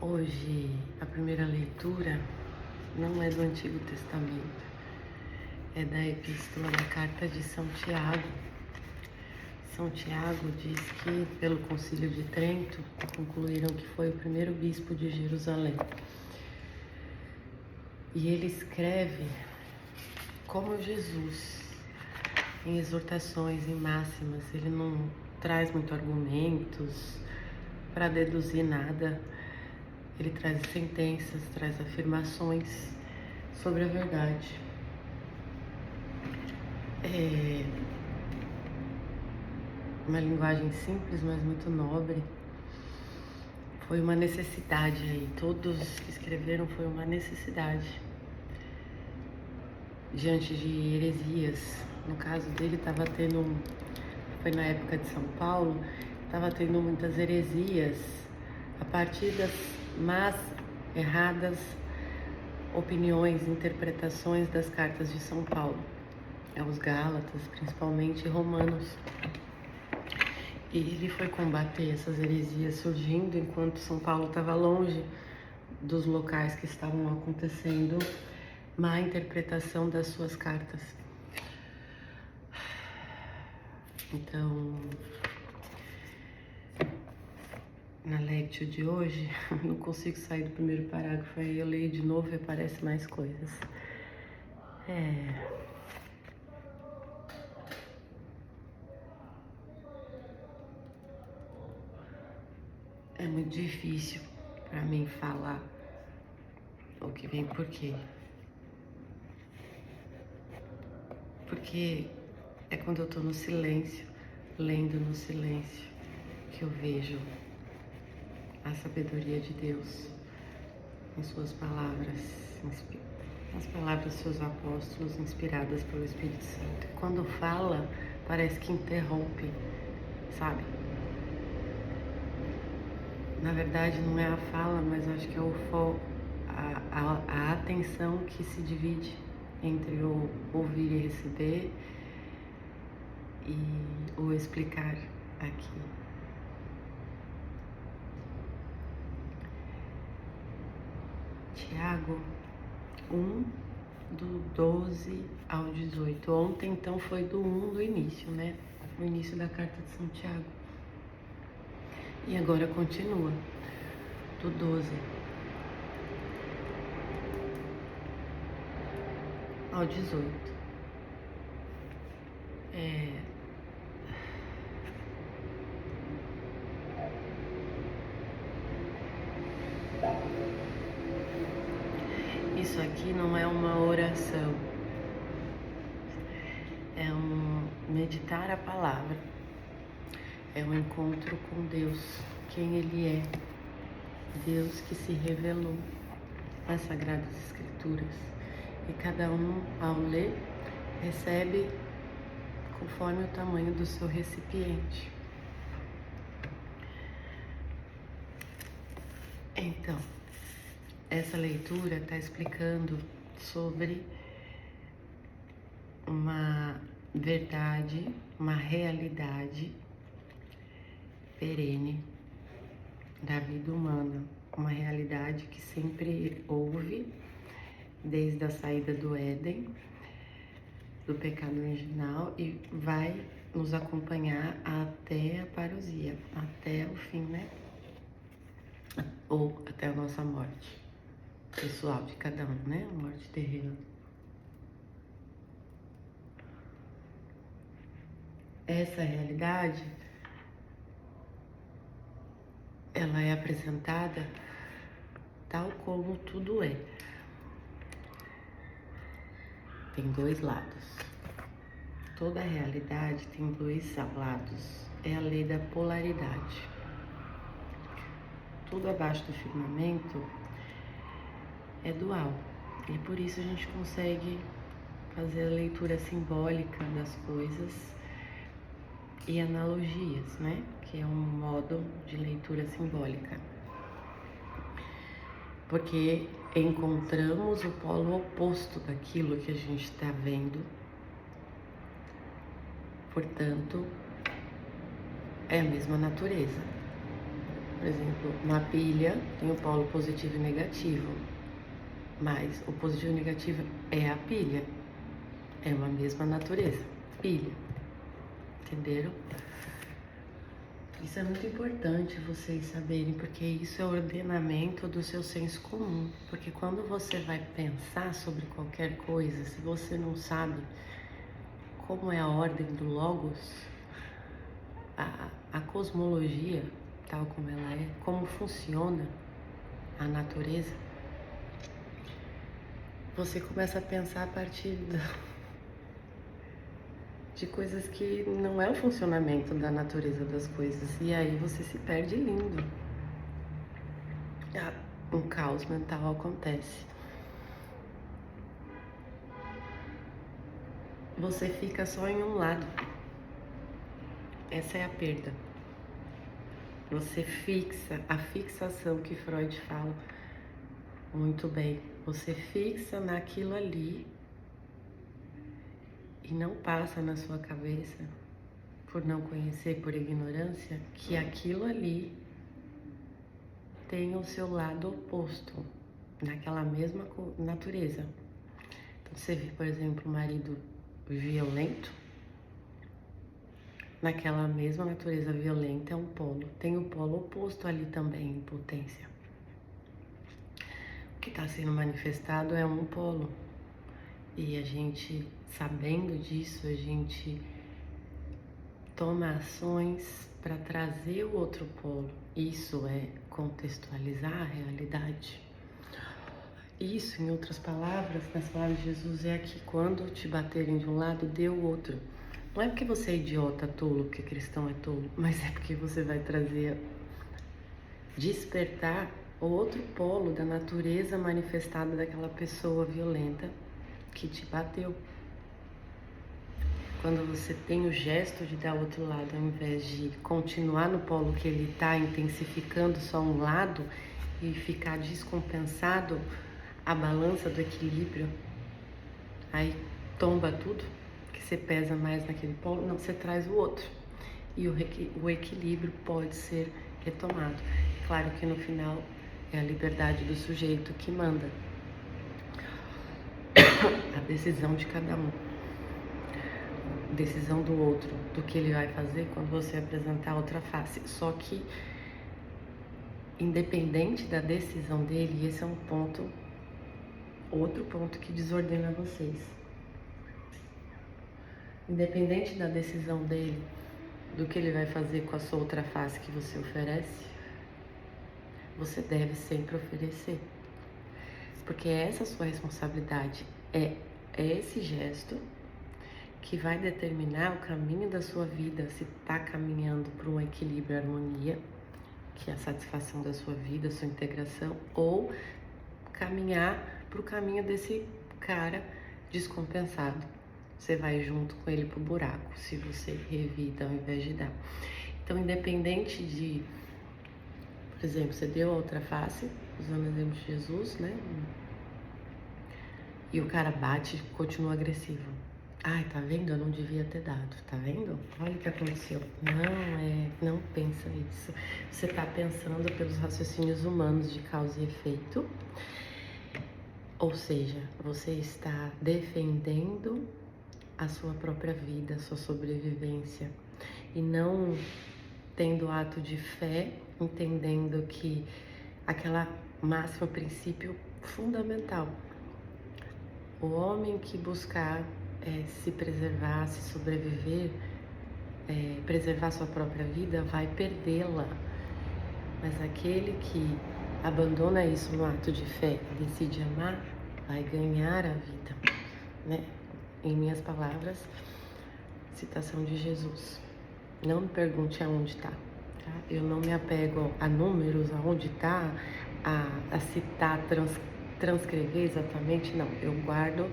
Hoje, a primeira leitura não é do Antigo Testamento, é da Epístola da Carta de São Tiago. São Tiago diz que, pelo Concílio de Trento, concluíram que foi o primeiro bispo de Jerusalém. E ele escreve como Jesus, em exortações, em máximas. Ele não traz muito argumentos para deduzir nada. Ele traz sentenças, traz afirmações sobre a verdade. É uma linguagem simples, mas muito nobre. Foi uma necessidade aí, todos que escreveram foi uma necessidade. Diante de heresias, no caso dele foi na época de São Paulo, estava tendo muitas heresias a partir das más, erradas opiniões, interpretações das cartas de São Paulo, aos Gálatas, principalmente Romanos. E ele foi combater essas heresias surgindo enquanto São Paulo estava longe dos locais que estavam acontecendo má interpretação das suas cartas. Então, na lectio de hoje, não consigo sair do primeiro parágrafo, aí eu leio de novo e aparecem mais coisas. É muito difícil para mim falar o que vem por quê. Porque é quando eu tô no silêncio, lendo no silêncio, que eu vejo a sabedoria de Deus em suas palavras, as palavras dos seus apóstolos inspiradas pelo Espírito Santo. Quando fala, parece que interrompe, sabe? Na verdade, não é a fala, mas acho que é a atenção que se divide entre o ouvir e receber e o explicar aqui. Tiago 1, do 12 ao 18. Ontem, então, foi do 1 do início, né? O início da carta de São Tiago. E agora continua, do 12 ao 18. Isso aqui não é uma oração, é um meditar a palavra, é um encontro com Deus, quem Ele é, Deus que se revelou nas Sagradas Escrituras. E cada um, ao ler, recebe conforme o tamanho do seu recipiente. Então, essa leitura está explicando sobre uma verdade, uma realidade perene da vida humana, uma realidade que sempre houve desde a saída do Éden, do pecado original, e vai nos acompanhar até a parousia, até o fim, né? Ou até a nossa morte pessoal de cada um, né? A morte terrena. Essa realidade, ela é apresentada tal como tudo é. Tem dois lados. Toda a realidade tem dois lados. É a lei da polaridade. Tudo abaixo do firmamento é dual. E por isso a gente consegue fazer a leitura simbólica das coisas e analogias, né? Que é um modo de leitura simbólica. Porque encontramos o polo oposto daquilo que a gente está vendo. Portanto, é a mesma natureza. Por exemplo, uma pilha tem o polo positivo e negativo, mas o positivo e negativo é a pilha, é uma mesma natureza, pilha, entenderam? Isso é muito importante vocês saberem, porque isso é o ordenamento do seu senso comum. Porque quando você vai pensar sobre qualquer coisa, se você não sabe como é a ordem do Logos, a cosmologia, tal como ela é, como funciona a natureza, você começa a pensar a partir de coisas que não é o funcionamento da natureza das coisas. E aí você se perde lindo. Um caos mental acontece. Você fica só em um lado. Essa é a perda. Você fixa, a fixação que Freud fala muito bem. Você fixa naquilo ali e não passa na sua cabeça, por não conhecer, por ignorância, que aquilo ali tem o seu lado oposto, naquela mesma natureza. Então, você vê, por exemplo, o marido violento, naquela mesma natureza violenta é um polo. Tem o polo oposto ali também, impotência. O que está sendo manifestado é um polo. E a gente, sabendo disso, a gente toma ações para trazer o outro polo. Isso é contextualizar a realidade. Isso, em outras palavras, nas palavras de Jesus, é que quando te baterem de um lado, dê o outro. Não é porque você é idiota, tolo, porque cristão é tolo, mas é porque você vai trazer, despertar o outro polo da natureza manifestada daquela pessoa violenta que te bateu. Quando você tem o gesto de dar o outro lado, ao invés de continuar no polo que ele está, intensificando só um lado e ficar descompensado, a balança do equilíbrio, aí tomba tudo, que você pesa mais naquele polo, não, você traz o outro. E o equilíbrio pode ser retomado. Claro que no final é a liberdade do sujeito que manda. A decisão de cada um. Decisão do outro, do que ele vai fazer quando você apresentar outra face. Só que, independente da decisão dele, esse é um ponto, outro ponto que desordena vocês. Independente da decisão dele, do que ele vai fazer com a sua outra face que você oferece, você deve sempre oferecer. Porque essa é a sua responsabilidade, é esse gesto que vai determinar o caminho da sua vida, se está caminhando para um equilíbrio e harmonia, que é a satisfação da sua vida, a sua integração, ou caminhar para o caminho desse cara descompensado. Você vai junto com ele pro buraco, se você revida ao invés de dar. Então, independente de, por exemplo, você deu a outra face, usando o exemplo de Jesus, né? E o cara bate e continua agressivo. Ai, tá vendo? Eu não devia ter dado, tá vendo? Olha o que aconteceu. Não pensa isso. Você tá pensando pelos raciocínios humanos de causa e efeito. Ou seja, você está defendendo a sua própria vida, a sua sobrevivência. E não tendo ato de fé, entendendo que aquela máxima princípio fundamental. O homem que buscar se preservar, se sobreviver, preservar sua própria vida, vai perdê-la. Mas aquele que abandona isso no ato de fé e decide amar, vai ganhar a vida, né? Em minhas palavras, citação de Jesus. Não me pergunte aonde está, tá? Eu não me apego a números, aonde está, a citar, transcrever exatamente, não. Eu guardo,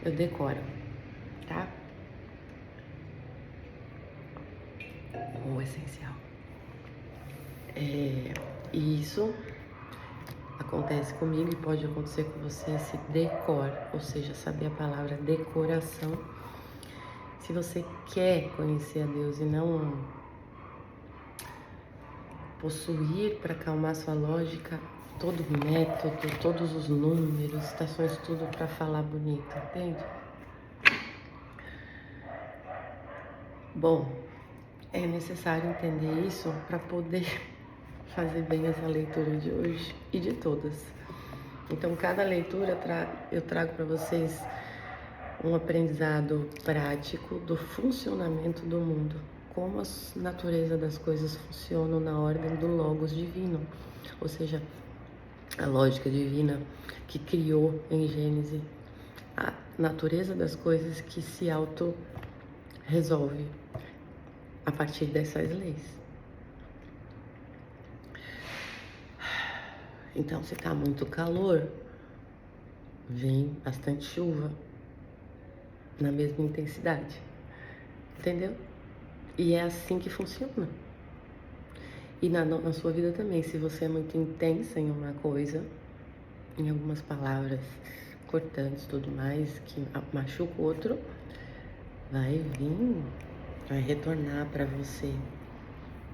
eu decoro, tá? O essencial. E isso acontece comigo e pode acontecer com você, esse decor, ou seja, saber a palavra decoração. Se você quer conhecer a Deus e não possuir para acalmar sua lógica todo o método, todos os números, estações, tudo para falar bonito, entende? Bom, é necessário entender isso para poder fazer bem essa leitura de hoje e de todas. Então, cada leitura eu trago para vocês um aprendizado prático do funcionamento do mundo, como a natureza das coisas funcionam na ordem do Logos divino, ou seja, a lógica divina que criou em Gênesis a natureza das coisas que se auto-resolve a partir dessas leis. Então, se tá muito calor, vem bastante chuva na mesma intensidade, entendeu? E é assim que funciona. E na sua vida também, se você é muito intensa em uma coisa, em algumas palavras cortantes, tudo mais, que machuca o outro, vai retornar para você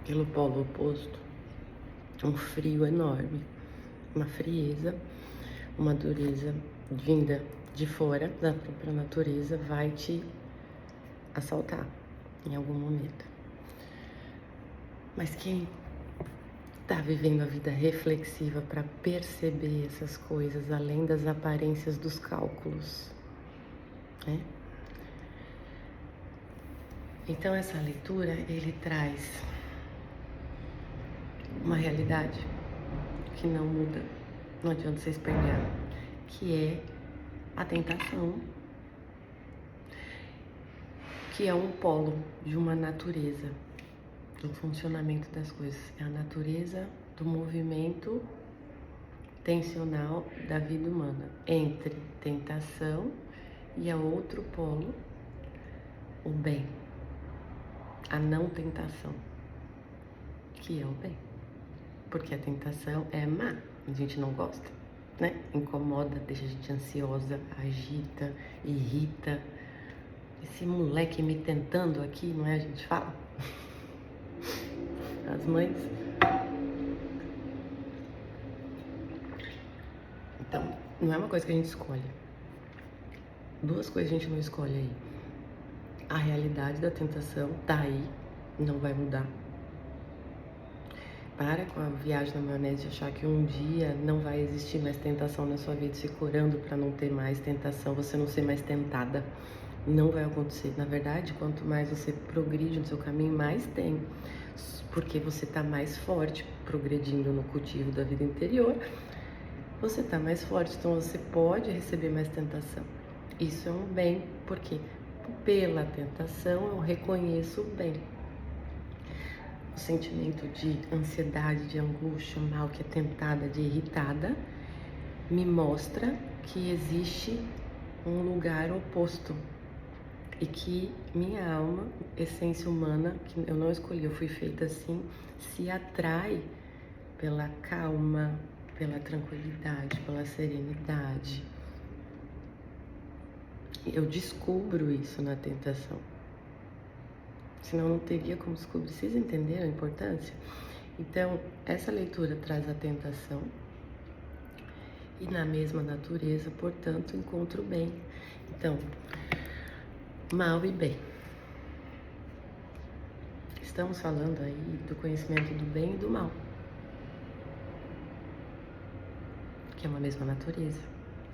pelo polo oposto um frio enorme, uma frieza, uma dureza vinda de fora da própria natureza vai te assaltar em algum momento. Mas quem está vivendo a vida reflexiva para perceber essas coisas além das aparências dos cálculos, né? Então essa leitura ele traz uma realidade que não muda, não adianta vocês pegarem, que é a tentação, que é um polo de uma natureza, do funcionamento das coisas, é a natureza do movimento tensional da vida humana, entre tentação e a outro polo, o bem, a não tentação, que é o bem, porque a tentação é má, a gente não gosta, né? Incomoda, deixa a gente ansiosa, agita, irrita. Esse moleque me tentando aqui, não é? A gente fala. As mães. Então, não é uma coisa que a gente escolhe. Duas coisas a gente não escolhe aí. A realidade da tentação tá aí, não vai mudar. Para com a viagem na maionese de achar que um dia não vai existir mais tentação na sua vida, se curando para não ter mais tentação, você não ser mais tentada. Não vai acontecer. Na verdade, quanto mais você progride no seu caminho, mais tem. Porque você está mais forte progredindo no cultivo da vida interior, você está mais forte, então você pode receber mais tentação. Isso é um bem, porque pela tentação eu reconheço o bem. O sentimento de ansiedade, de angústia, mal que é tentada, de irritada, me mostra que existe um lugar oposto e que minha alma, essência humana, que eu não escolhi, eu fui feita assim, se atrai pela calma, pela tranquilidade, pela serenidade. Eu descubro isso na tentação. Senão não teria como descobrir. Vocês entenderam a importância? Então, essa leitura traz a tentação e na mesma natureza, portanto, encontro o bem. Então, mal e bem. Estamos falando aí do conhecimento do bem e do mal, que é uma mesma natureza,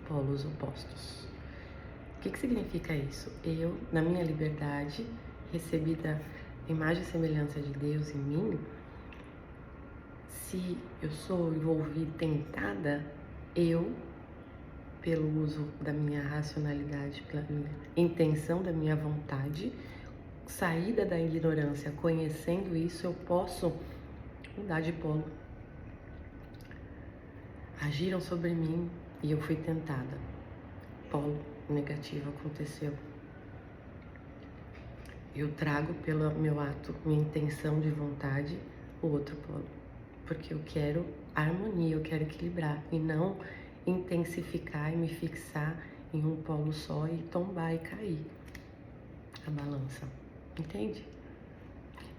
polos opostos. O que significa isso? Eu, na minha liberdade, recebi da imagem e semelhança de Deus em mim, se eu sou envolvida, tentada, eu, pelo uso da minha racionalidade, pela minha intenção da minha vontade, saída da ignorância, conhecendo isso, eu posso mudar de polo. Agiram sobre mim e eu fui tentada. Polo negativo aconteceu. Eu trago pelo meu ato, minha intenção de vontade, o outro polo. Porque eu quero harmonia, eu quero equilibrar e não intensificar e me fixar em um polo só e tombar e cair a balança. Entende?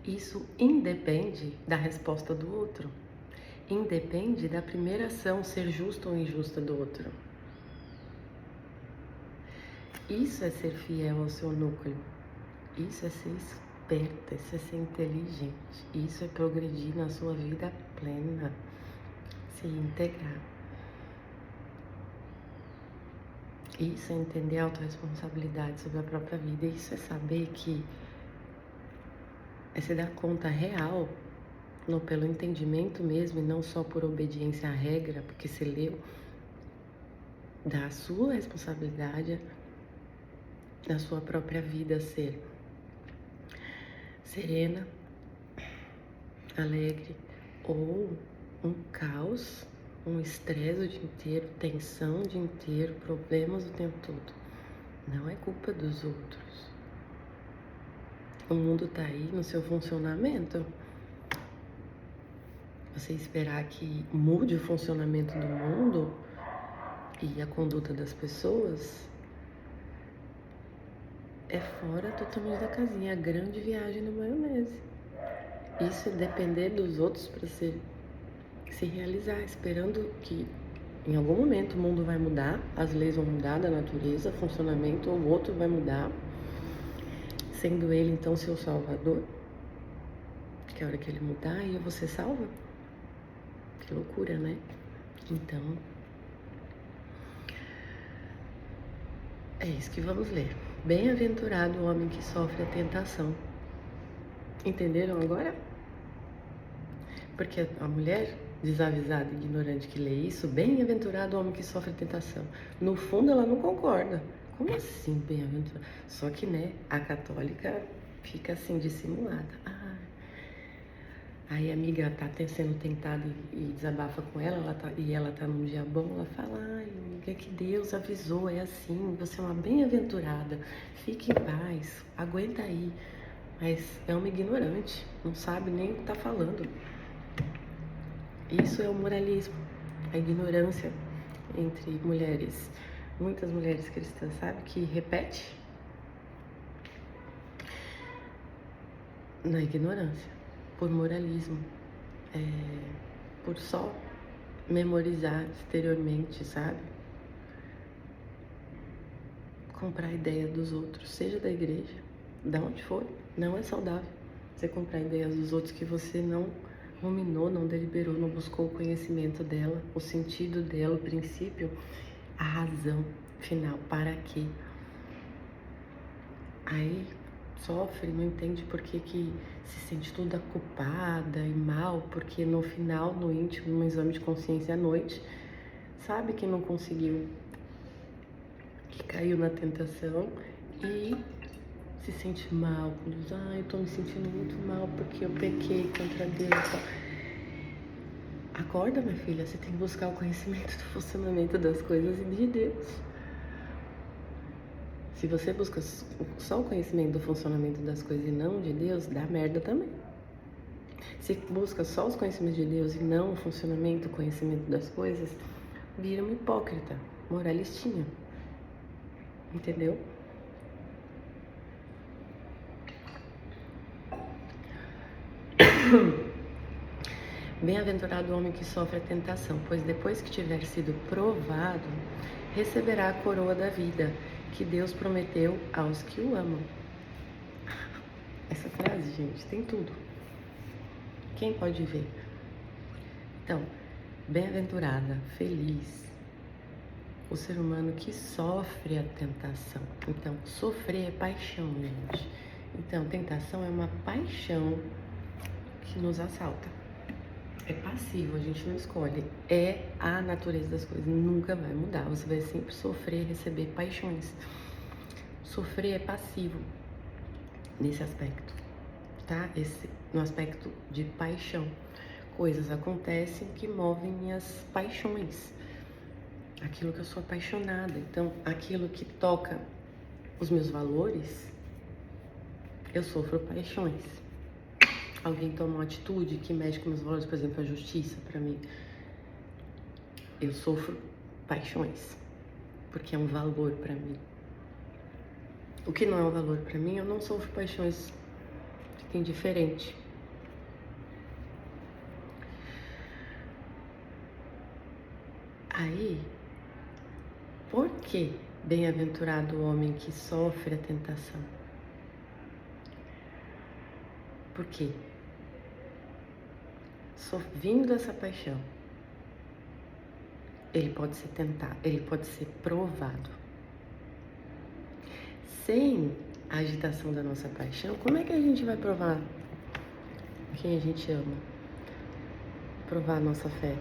Isso independe da resposta do outro. Independe da primeira ação ser justa ou injusta do outro. Isso é ser fiel ao seu núcleo. Isso é ser esperta, isso é ser inteligente. Isso é progredir na sua vida plena. Se integrar. Isso é entender a autorresponsabilidade sobre a própria vida. Isso é saber que é se dar conta real, não pelo entendimento mesmo, e não só por obediência à regra, porque você leu, da sua responsabilidade na sua própria vida ser serena, alegre ou um caos, um estresse o dia inteiro, tensão o dia inteiro, problemas o tempo todo. Não é culpa dos outros. O mundo tá aí no seu funcionamento. Você esperar que mude o funcionamento do mundo e a conduta das pessoas é fora totalmente da casinha, a grande viagem na maionese. Isso é depender dos outros para se realizar, esperando que em algum momento o mundo vai mudar, as leis vão mudar da natureza, funcionamento, ou o outro vai mudar, sendo ele então seu salvador, que a hora que ele mudar, aí você salva. Que loucura, né? Então, é isso que vamos ler. Bem-aventurado o homem que sofre a tentação. Entenderam agora? Porque a mulher desavisada e ignorante que lê isso, bem-aventurado o homem que sofre a tentação. No fundo, ela não concorda. Como assim, bem-aventurado? Só que, né, a católica fica assim, dissimulada. Aí a amiga tá sendo tentada e desabafa com ela, ela tá num dia bom, ela fala, ai, amiga, que Deus avisou, é assim, você é uma bem-aventurada, fique em paz, aguenta aí. Mas é uma ignorante, não sabe nem o que tá falando. Isso é o moralismo, a ignorância entre mulheres, muitas mulheres cristãs, sabe, que repete na ignorância. Por moralismo, por só memorizar exteriormente, sabe? Comprar a ideia dos outros, seja da igreja, da onde for, não é saudável. Você comprar ideias dos outros que você não ruminou, não deliberou, não buscou o conhecimento dela, o sentido dela, o princípio, a razão final, para quê? Aí sofre, não entende por que se sente toda culpada e mal, porque no final, no íntimo, no exame de consciência à noite, sabe que não conseguiu, que caiu na tentação e se sente mal, diz, eu tô me sentindo muito mal porque eu pequei contra Deus. Acorda, minha filha, você tem que buscar o conhecimento do funcionamento das coisas e de Deus. Se você busca só o conhecimento do funcionamento das coisas e não de Deus, dá merda também. Se busca só os conhecimentos de Deus e não o funcionamento, o conhecimento das coisas, vira uma hipócrita, moralistinha. Entendeu? Bem-aventurado o homem que sofre a tentação, pois depois que tiver sido provado, receberá a coroa da vida que Deus prometeu aos que o amam. Essa frase, gente, tem tudo. Quem pode ver? Então, bem-aventurada, feliz, o ser humano que sofre a tentação. Então, sofrer é paixão, gente. Então, tentação é uma paixão que nos assalta. É passivo, a gente não escolhe. É a natureza das coisas, nunca vai mudar. Você vai sempre sofrer, receber paixões. Sofrer é passivo nesse aspecto, tá? No aspecto de paixão. Coisas acontecem que movem minhas paixões. Aquilo que eu sou apaixonada. Então, aquilo que toca os meus valores, eu sofro paixões. Alguém toma uma atitude que mexe com meus valores, por exemplo, a justiça, pra mim, eu sofro paixões, porque é um valor pra mim. O que não é um valor pra mim, eu não sofro paixões. fica indiferente. Aí, por que bem-aventurado o homem que sofre a tentação? Por quê? Vindo dessa paixão, ele pode ser tentado, ele pode ser provado. Sem a agitação da nossa paixão, como é que a gente vai provar quem a gente ama? Provar a nossa fé,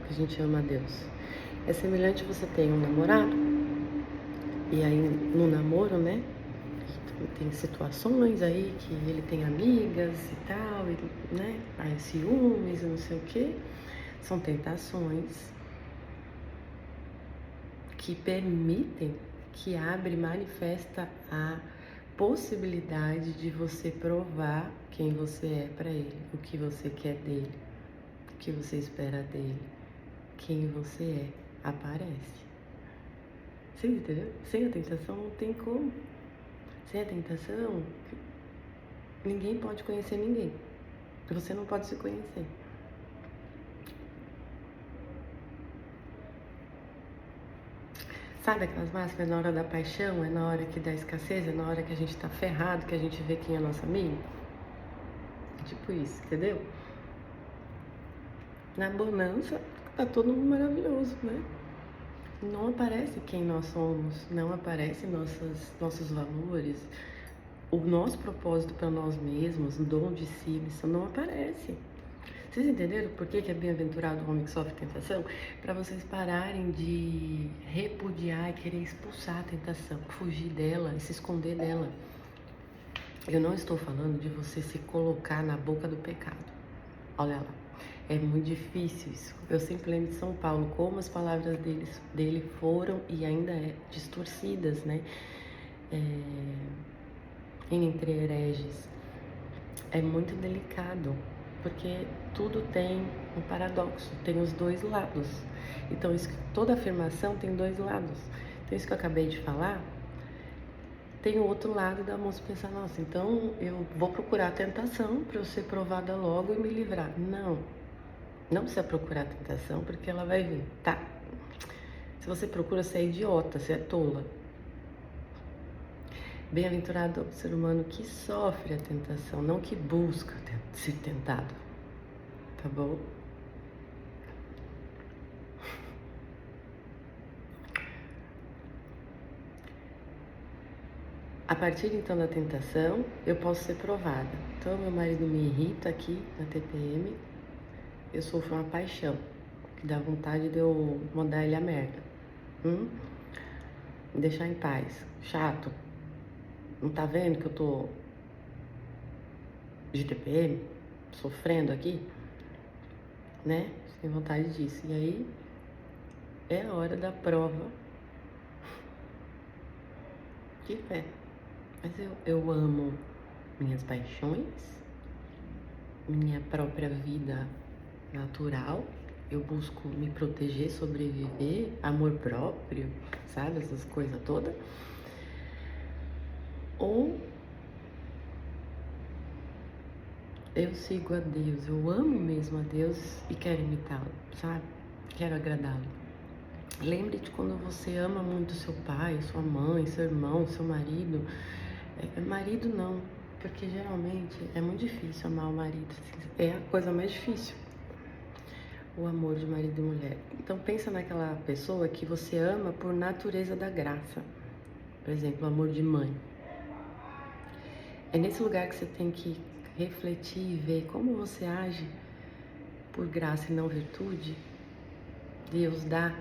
que a gente ama a Deus. É semelhante, você tem um namorado, e aí no namoro, né, tem situações aí que ele tem amigas e tal, e, né, aí ciúmes e não sei o que, são tentações que permitem, que abre e manifesta a possibilidade de você provar quem você é para ele, o que você quer dele, o que você espera dele, quem você é, aparece. Você entendeu? Sem a tentação não tem como. Sem a tentação, ninguém pode conhecer ninguém. Você não pode se conhecer. Sabe aquelas máximas, na hora da paixão, é na hora que dá escassez, é na hora que a gente tá ferrado, que a gente vê quem é nosso amigo? É tipo isso, entendeu? Na bonança, tá todo mundo maravilhoso, né? Não aparece quem nós somos, não aparece nossos valores, o nosso propósito para nós mesmos, o dom de si, isso não aparece. Vocês entenderam por que é bem-aventurado o homem que sofre tentação? Para vocês pararem de repudiar e querer expulsar a tentação, fugir dela e se esconder dela. Eu não estou falando de você se colocar na boca do pecado. Olha lá, é muito difícil isso. Eu sempre lembro de São Paulo, como as palavras dele foram e ainda é distorcidas, né? Entre hereges. É muito delicado, porque tudo tem um paradoxo, tem os dois lados. Então, toda afirmação tem dois lados. Então, isso que eu acabei de falar, tem o outro lado da moça pensar, nossa, então eu vou procurar a tentação para eu ser provada logo e me livrar. Não precisa procurar a tentação, porque ela vai vir. Tá, se você procura, você é idiota, você é tola. Bem-aventurado o ser humano que sofre a tentação, não que busca ser tentado. Tá bom? A partir então da tentação, eu posso ser provada. Então, meu marido me irrita aqui na TPM, eu sofro uma paixão, que dá vontade de eu mandar ele a merda. Me deixar em paz. Chato. Não tá vendo que eu tô de TPM, sofrendo aqui? Né? Sem vontade disso. E aí, é a hora da prova de fé. Mas eu amo minhas paixões, minha própria vida natural. Eu busco me proteger, sobreviver, amor próprio, sabe? Essas coisas todas. Ou eu sigo a Deus, eu amo mesmo a Deus e quero imitá-lo, sabe? Quero agradá-lo. Lembre-te quando você ama muito seu pai, sua mãe, seu irmão, seu marido. Marido não, porque geralmente é muito difícil amar o marido. É a coisa mais difícil, o amor de marido e mulher. Então pensa naquela pessoa que você ama por natureza da graça. Por exemplo, o amor de mãe. É nesse lugar que você tem que refletir e ver como você age por graça e não virtude. Deus dá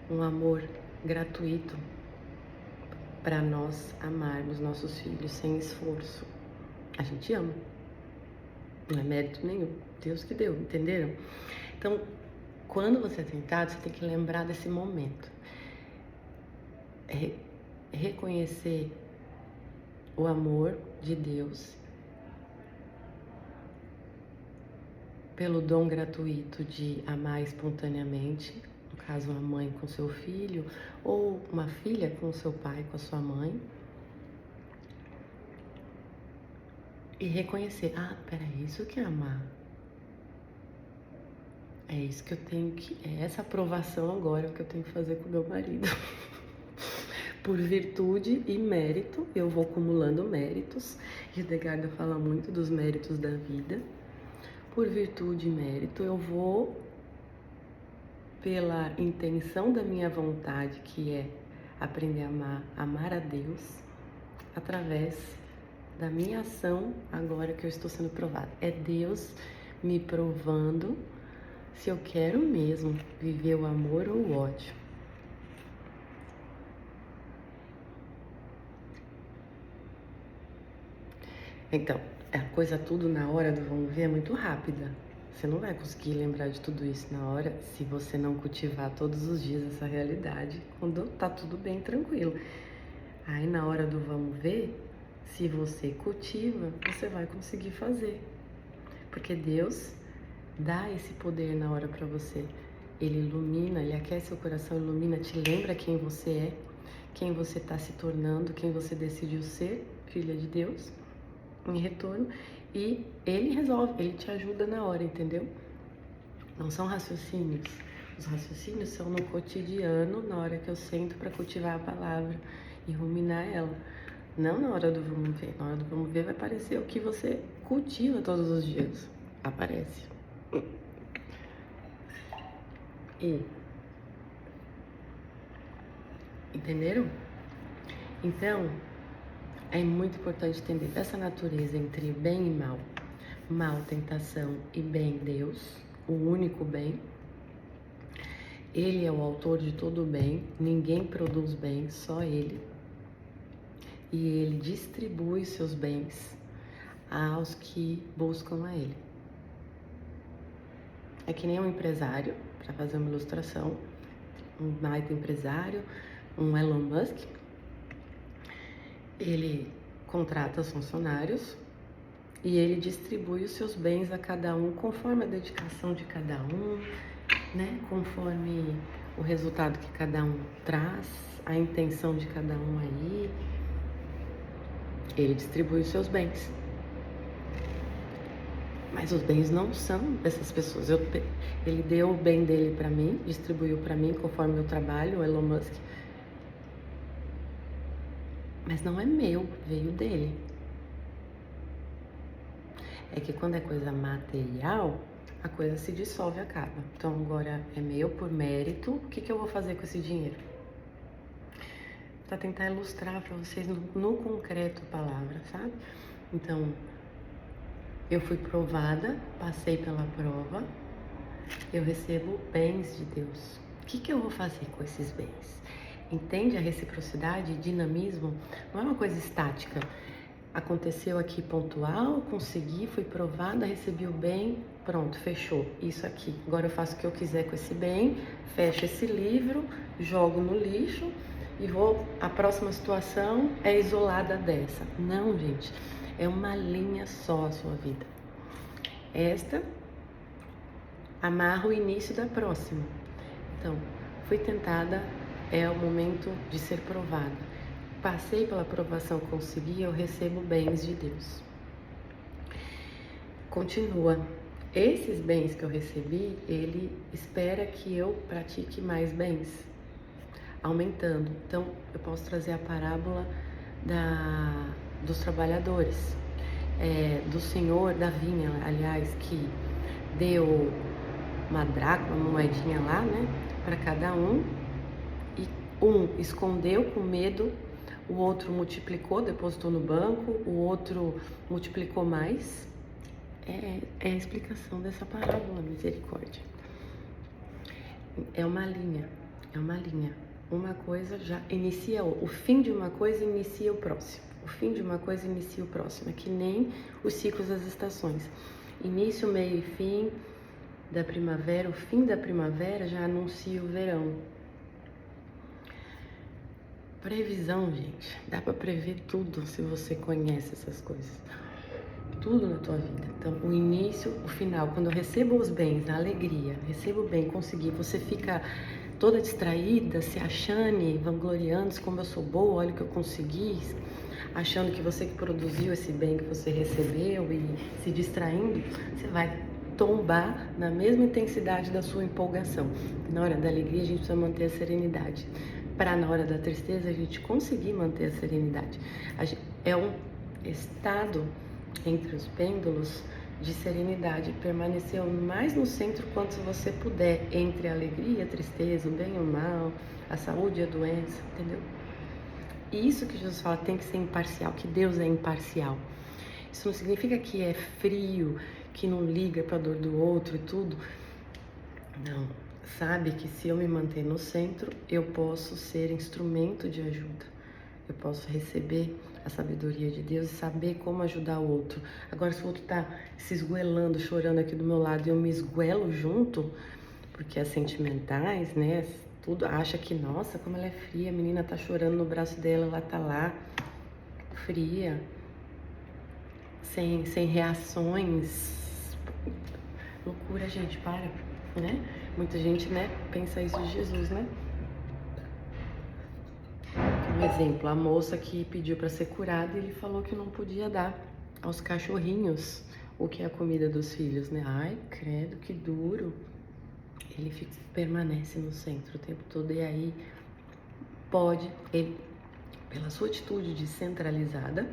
um amor gratuito para nós amarmos nossos filhos sem esforço. A gente ama, não é mérito nenhum, Deus que deu, entenderam? Então, quando você é tentado, você tem que lembrar desse momento, reconhecer o amor de Deus pelo dom gratuito de amar espontaneamente, no caso uma mãe com seu filho, ou uma filha com seu pai, com a sua mãe. e reconhecer, peraí, isso que é amar. É isso que eu tenho que... É essa aprovação agora que eu tenho que fazer com meu marido. Por virtude e mérito, eu vou acumulando méritos. Hildegard fala muito dos méritos da vida. Por virtude e mérito, eu vou, pela intenção da minha vontade, que é aprender a amar a Deus, através da minha ação, agora que eu estou sendo provada. É Deus me provando se eu quero mesmo viver o amor ou o ódio. Então, a coisa tudo na hora do vamos ver é muito rápida. Você não vai conseguir lembrar de tudo isso na hora se você não cultivar todos os dias essa realidade, quando tá tudo bem tranquilo. Aí na hora do vamos ver, se você cultiva, você vai conseguir fazer. Porque Deus dá esse poder na hora para você. Ele ilumina, ele aquece o coração, ilumina, te lembra quem você é, quem você está se tornando, quem você decidiu ser, filha de Deus, em retorno. E ele resolve, ele te ajuda na hora, entendeu? Não são raciocínios. Os raciocínios são no cotidiano, na hora que eu sento para cultivar a palavra e ruminar ela. Não na hora do vamos ver. Na hora do vamos ver vai aparecer o que você cultiva todos os dias. Aparece. E entenderam? Então, é muito importante entender essa natureza entre bem e mal. Mal, tentação, e bem, Deus, o único bem. Ele é o autor de todo o bem, ninguém produz bem, só ele. E ele distribui seus bens aos que buscam a ele. É que nem um empresário, para fazer uma ilustração, um baita empresário, um Elon Musk, ele contrata os funcionários e ele distribui os seus bens a cada um conforme a dedicação de cada um, né? Conforme o resultado que cada um traz, a intenção de cada um aí, ele distribui os seus bens. Mas os bens não são dessas pessoas. Ele deu o bem dele para mim, distribuiu para mim conforme o meu trabalho, o Elon Musk. Mas não é meu, veio dele. É que quando é coisa material, a coisa se dissolve e acaba. Então agora é meu por mérito, o que eu vou fazer com esse dinheiro? Para tentar ilustrar para vocês no concreto a palavra, sabe? Então, eu fui provada, passei pela prova, eu recebo bens de Deus. O que eu vou fazer com esses bens? Entende a reciprocidade, dinamismo? Não é uma coisa estática. Aconteceu aqui pontual, consegui, fui provada, recebi o bem, pronto, fechou. Isso aqui. Agora eu faço o que eu quiser com esse bem, fecho esse livro, jogo no lixo e a próxima situação é isolada dessa. Não, gente. É uma linha só a sua vida. Esta amarra o início da próxima. Então, fui tentada, é o momento de ser provada. Passei pela provação, consegui, eu recebo bens de Deus. Continua. Esses bens que eu recebi, ele espera que eu pratique mais bens, aumentando. Então, eu posso trazer a parábola dos trabalhadores, do senhor da vinha, aliás, que deu uma dracma, uma moedinha lá, né, para cada um, e um escondeu com medo, o outro multiplicou, depositou no banco, o outro multiplicou mais. É a explicação dessa parábola, misericórdia. É uma linha. Uma coisa já inicia, o fim de uma coisa inicia o próximo. O fim de uma coisa inicia o próximo. É que nem os ciclos das estações. Início, meio e fim da primavera. O fim da primavera já anuncia o verão. Previsão, gente. Dá pra prever tudo se você conhece essas coisas. Tudo na tua vida. Então, o início, o final. Quando eu recebo os bens, a alegria, recebo o bem, consegui, você fica toda distraída, se achando, vangloriando, como eu sou boa, olha o que eu consegui. achando que você que produziu esse bem que você recebeu e se distraindo, você vai tombar na mesma intensidade da sua empolgação. Na hora da alegria a gente precisa manter a serenidade, para na hora da tristeza a gente conseguir manter a serenidade. É um estado entre os pêndulos de serenidade, permanecer o mais no centro quanto você puder, entre a alegria, a tristeza, o bem e o mal, a saúde e a doença, entendeu? E isso que Jesus fala tem que ser imparcial, que Deus é imparcial. Isso não significa que é frio, que não liga para a dor do outro e tudo. Não, sabe que se eu me manter no centro, eu posso ser instrumento de ajuda. Eu posso receber a sabedoria de Deus e saber como ajudar o outro. Agora, se o outro tá se esgoelando, chorando aqui do meu lado e eu me esgoelo junto, porque as sentimentais, né, tudo acha que, nossa, como ela é fria, a menina tá chorando no braço dela, ela tá lá, fria, sem reações. Loucura, gente, para, né? Muita gente, né, pensa isso de Jesus, né? Um exemplo, a moça que pediu para ser curada e ele falou que não podia dar aos cachorrinhos o que é a comida dos filhos, né? Ai, credo, que duro. Ele permanece no centro o tempo todo e aí pode, ele, pela sua atitude descentralizada,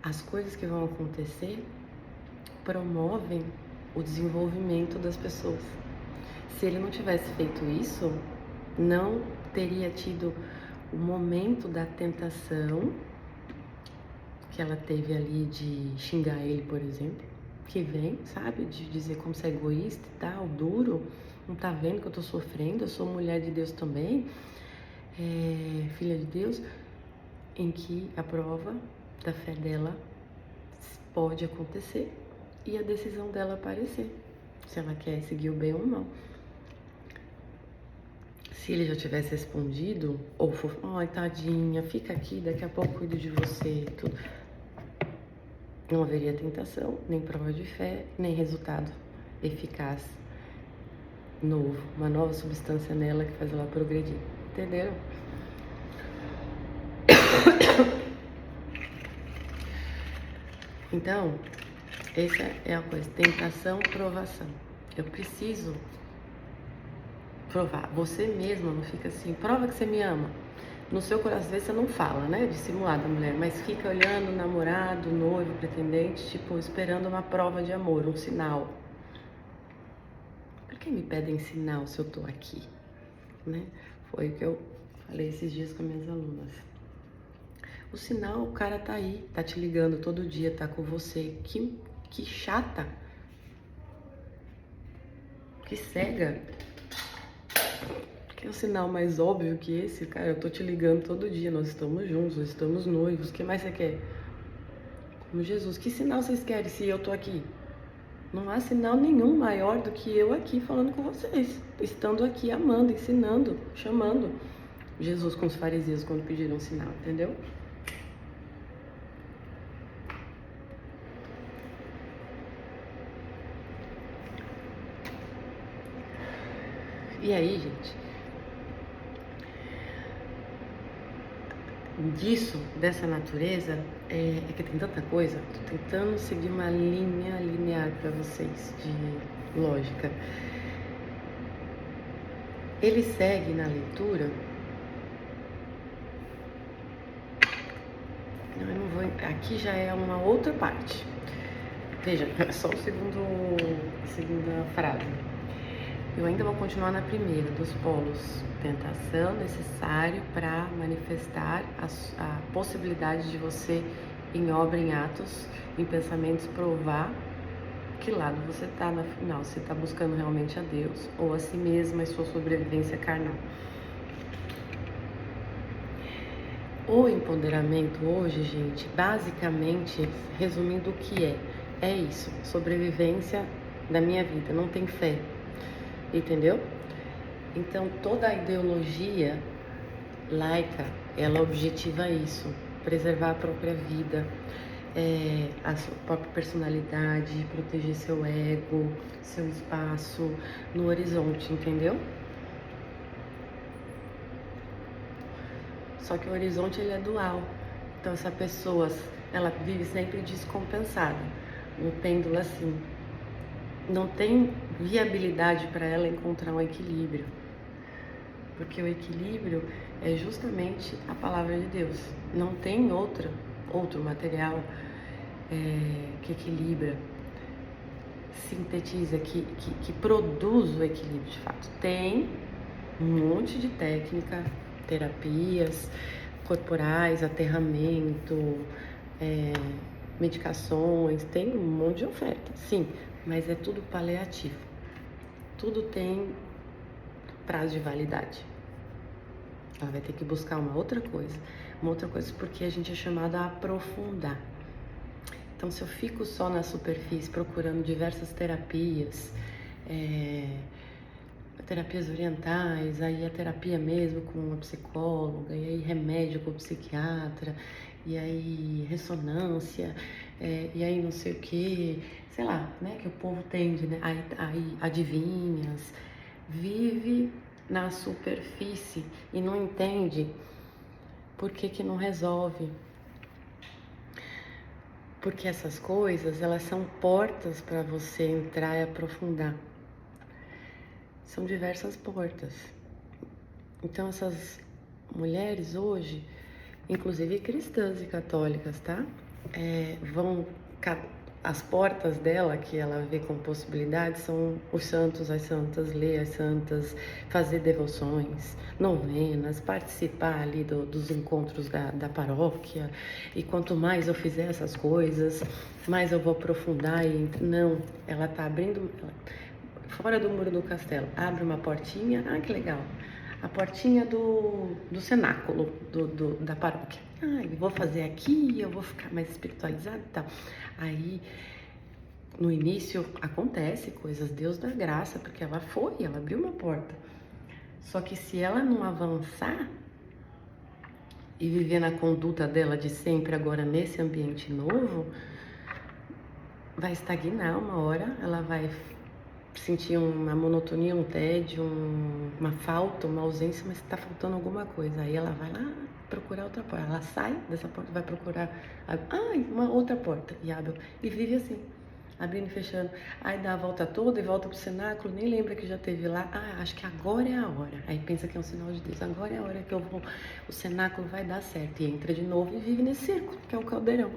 as coisas que vão acontecer promovem o desenvolvimento das pessoas. Se ele não tivesse feito isso, não teria tido o momento da tentação que ela teve ali de xingar ele, por exemplo, que vem, sabe, de dizer como você é egoísta e tal, duro, não tá vendo que eu tô sofrendo, eu sou mulher de Deus também, filha de Deus, em que a prova da fé dela pode acontecer e a decisão dela aparecer, se ela quer seguir o bem ou não. Se ele já tivesse respondido, ou for, ai, tadinha, fica aqui, daqui a pouco eu cuido de você, tudo, não haveria tentação, nem prova de fé, nem resultado eficaz novo, uma nova substância nela que faz ela progredir, entenderam? Então, essa é a coisa, tentação, provação. Eu preciso provar. Você mesma não fica assim, prova que você me ama. No seu coração, às vezes você não fala, né? Dissimulada, mulher, mas fica olhando o namorado, o noivo, o pretendente, tipo, esperando uma prova de amor, um sinal. Por que me pedem sinal se eu tô aqui? Né? Foi o que eu falei esses dias com minhas alunas. O sinal, o cara tá aí, tá te ligando todo dia, tá com você. Que chata. Que cega. Que é um sinal mais óbvio que esse, cara, eu tô te ligando todo dia, nós estamos juntos, nós estamos noivos, o que mais você quer? Como Jesus, que sinal vocês querem se eu tô aqui? Não há sinal nenhum maior do que eu aqui falando com vocês, estando aqui amando, ensinando, chamando. Jesus com os fariseus quando pediram um sinal, entendeu? E aí, gente, dessa natureza, é que tem tanta coisa, tô tentando seguir uma linha linear para vocês, de lógica. Ele segue na leitura, não, eu não vou, aqui já é uma outra parte. Veja, só a segunda frase. Eu ainda vou continuar na primeira, dos polos. Tentação necessário para manifestar a possibilidade de você, em obra, em atos, em pensamentos, provar que lado você está na final. Se está buscando realmente a Deus ou a si mesma e sua sobrevivência carnal. O empoderamento hoje, gente, basicamente, resumindo o que é isso, sobrevivência da minha vida, não tem fé. Entendeu? Então, toda a ideologia laica, ela objetiva isso, preservar a própria vida, a sua própria personalidade, proteger seu ego, seu espaço no horizonte, entendeu? Só que o horizonte, ele é dual. Então essa pessoa, ela vive sempre descompensada, no pêndulo assim. Não tem viabilidade para ela encontrar um equilíbrio, porque o equilíbrio é justamente a palavra de Deus. Não tem outro material que equilibra, sintetiza, que produz o equilíbrio de fato. Tem um monte de técnica, terapias corporais, aterramento, medicações, tem um monte de oferta, sim, mas é tudo paliativo. Tudo tem prazo de validade. Ela vai ter que buscar uma outra coisa, porque a gente é chamado a aprofundar. Então, se eu fico só na superfície procurando diversas terapias, terapias orientais, aí a terapia mesmo com uma psicóloga, e aí remédio com o psiquiatra, e aí ressonância, e aí não sei o que, sei lá, né, que o povo tende, né, aí adivinhas, vive na superfície e não entende por que não resolve. Porque essas coisas, elas são portas para você entrar e aprofundar. São diversas portas. Então essas mulheres hoje, inclusive cristãs e católicas, tá? As portas dela, que ela vê como possibilidade, são os santos, as santas, ler as santas, fazer devoções, novenas, participar ali dos encontros da paróquia. E quanto mais eu fizer essas coisas, mais eu vou aprofundar. Não, ela tá abrindo, fora do muro do castelo, abre uma portinha, que legal, a portinha do cenáculo, da paróquia. Eu vou fazer aqui, eu vou ficar mais espiritualizada e tal. Aí, no início, acontece coisas, Deus dá graça, porque ela abriu uma porta. Só que se ela não avançar e viver na conduta dela de sempre, agora nesse ambiente novo, vai estagnar uma hora, ela vai sentir uma monotonia, um tédio, uma falta, uma ausência, mas está faltando alguma coisa. Aí ela vai lá procurar outra porta. Ela sai dessa porta, vai procurar uma outra porta e abre. E vive assim, abrindo e fechando. Aí dá a volta toda e volta pro cenáculo, nem lembra que já teve lá. Acho que agora é a hora. Aí pensa que é um sinal de Deus. Agora é a hora que eu vou, o cenáculo vai dar certo. E entra de novo e vive nesse círculo, que é o caldeirão.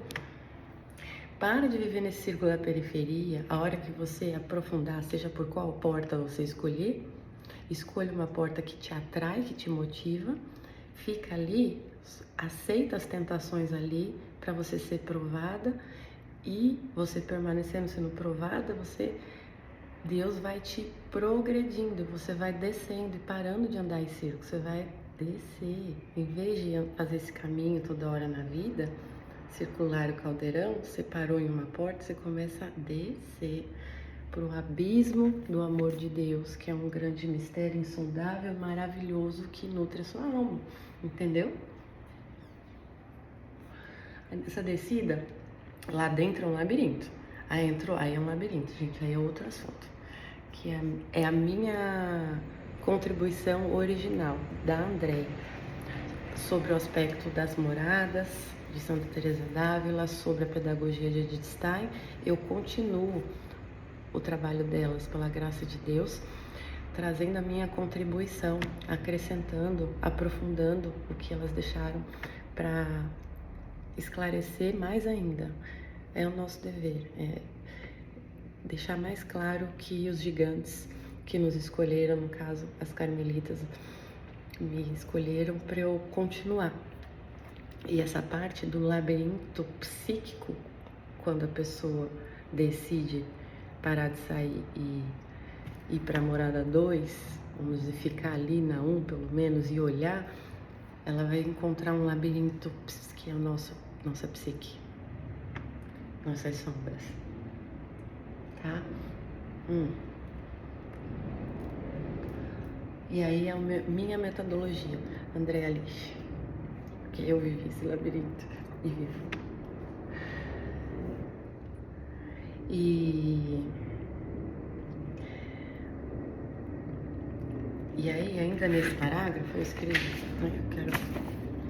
Para de viver nesse círculo da periferia. A hora que você aprofundar, seja por qual porta você escolher, escolha uma porta que te atrai, que te motiva, fica ali, aceita as tentações ali para você ser provada, e você permanecendo sendo provada, Deus vai te progredindo, você vai descendo e parando de andar em círculo, você vai descer. Em vez de fazer esse caminho toda hora na vida, circular o caldeirão, você parou em uma porta, você começa a descer para o abismo do amor de Deus, que é um grande mistério insondável, maravilhoso, que nutre a sua alma, entendeu? Essa descida, lá dentro é um labirinto, aí é um labirinto, gente, aí é outro assunto, que é a minha contribuição original, da Andréia, sobre o aspecto das moradas, de Santa Teresa d'Ávila, sobre a pedagogia de Edith Stein. Eu continuo o trabalho delas, pela graça de Deus, trazendo a minha contribuição, acrescentando, aprofundando o que elas deixaram para esclarecer mais ainda. É o nosso dever, deixar mais claro que os gigantes que nos escolheram, no caso as carmelitas, me escolheram para eu continuar. E essa parte do labirinto psíquico, quando a pessoa decide parar de sair e ir para a morada 2, vamos dizer, ficar ali na 1 pelo menos e olhar, ela vai encontrar um labirinto que é nossa psique, nossas sombras, tá? E aí é a minha metodologia, Andréa Lich, que eu vivi esse labirinto e vivo. E aí, ainda nesse parágrafo, eu escrevi, né, eu quero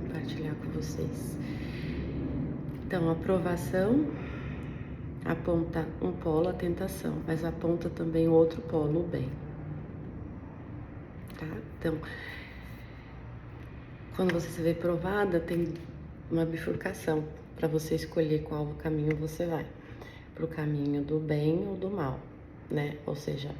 compartilhar com vocês. Então, a provação aponta um polo, a tentação, mas aponta também o outro polo, o bem. Tá? Então, quando você se vê provada, tem uma bifurcação para você escolher qual caminho você vai. Para o caminho do bem ou do mal, né? Ou seja,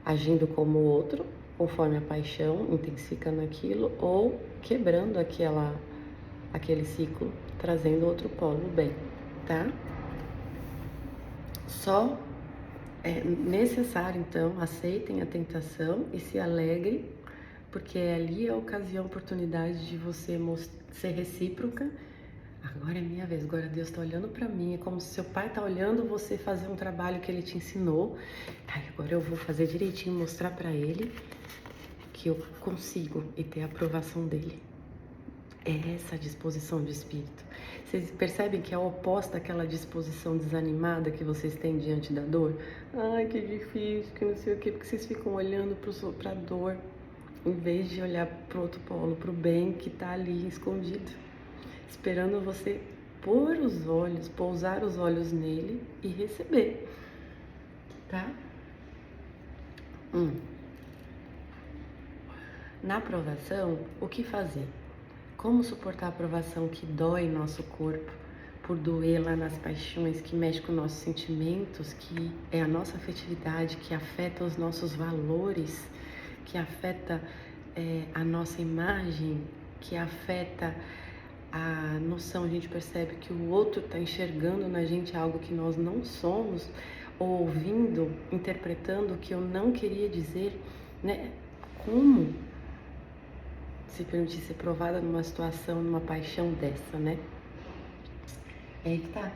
agindo como o outro, conforme a paixão, intensificando aquilo, ou quebrando aquele ciclo, trazendo outro polo, o bem, tá? Só é necessário, então, aceitem a tentação e se alegrem, porque ali é a ocasião, a oportunidade de você ser recíproca. Agora é minha vez, agora Deus está olhando para mim, é como se seu pai está olhando você fazer um trabalho que ele te ensinou. Ai, agora eu vou fazer direitinho, mostrar para ele que eu consigo e ter a aprovação dele. É essa a disposição de espírito. Vocês percebem que é oposta àquela disposição desanimada que vocês têm diante da dor? Ai, que difícil, que não sei o quê, porque vocês ficam olhando para a dor, em vez de olhar para o outro polo, para o bem que está ali escondido, esperando você pôr os olhos, pousar os olhos nele e receber, tá? Na aprovação, o que fazer? Como suportar a provação que dói em nosso corpo, por doer lá nas paixões, que mexe com nossos sentimentos, que é a nossa afetividade, que afeta os nossos valores, que afeta a nossa imagem, que afeta a noção, a gente percebe que o outro está enxergando na gente algo que nós não somos, ou ouvindo, interpretando o que eu não queria dizer, né? Como se permitir ser provada numa situação, numa paixão dessa, né? É aí que tá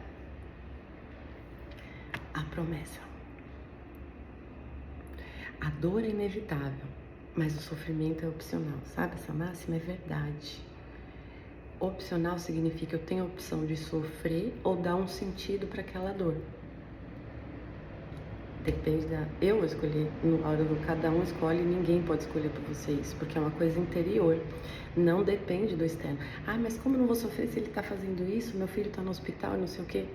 a promessa. A dor é inevitável, mas o sofrimento é opcional. Sabe, essa máxima é verdade. Opcional significa eu tenho a opção de sofrer ou dar um sentido para aquela dor. Depende eu escolhi, na hora do cada um escolhe, ninguém pode escolher por vocês, porque é uma coisa interior, não depende do externo. Ah, mas como eu não vou sofrer se ele tá fazendo isso, meu filho tá no hospital e não sei o quê?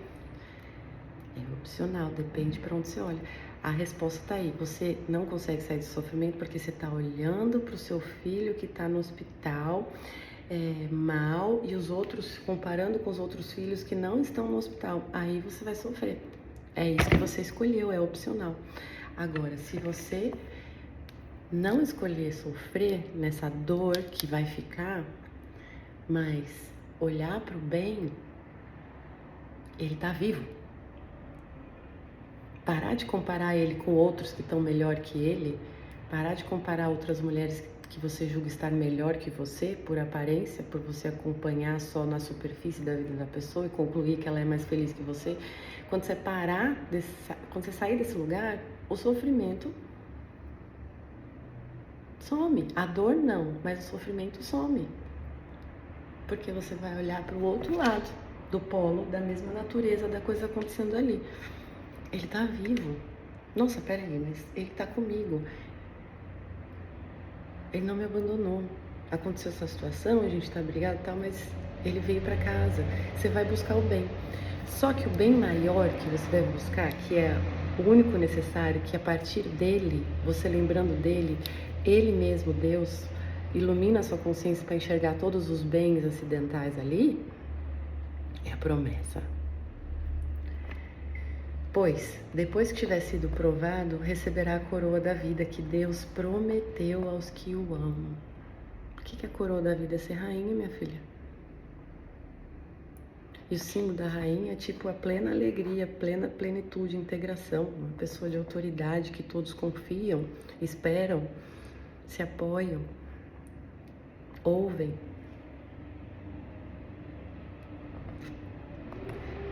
É opcional, depende para onde você olha. A resposta tá aí, você não consegue sair do sofrimento porque você tá olhando pro seu filho que tá no hospital, mal, e os outros, comparando com os outros filhos que não estão no hospital, aí você vai sofrer. É isso que você escolheu, é opcional. Agora, se você não escolher sofrer nessa dor que vai ficar, mas olhar para o bem, ele tá vivo. Parar de comparar ele com outros que estão melhor que ele, parar de comparar outras mulheres que você julga estar melhor que você, por aparência, por você acompanhar só na superfície da vida da pessoa e concluir que ela é mais feliz que você. Quando você quando você sair desse lugar, o sofrimento some. A dor não, mas o sofrimento some. Porque você vai olhar para o outro lado do polo, da mesma natureza da coisa acontecendo ali. Ele tá vivo. Nossa, peraí, mas ele tá comigo. Ele não me abandonou. Aconteceu essa situação, a gente tá brigado e tal, mas ele veio para casa. Você vai buscar o bem. Só que o bem maior que você deve buscar, que é o único necessário, que a partir dele, você lembrando dele, ele mesmo, Deus, ilumina a sua consciência para enxergar todos os bens acidentais ali, é a promessa. Pois, depois que tiver sido provado, receberá a coroa da vida que Deus prometeu aos que o amam. O que é a coroa da vida? É ser rainha, minha filha. E o símbolo da rainha é tipo a plena alegria, plena plenitude, integração. Uma pessoa de autoridade que todos confiam, esperam, se apoiam, ouvem.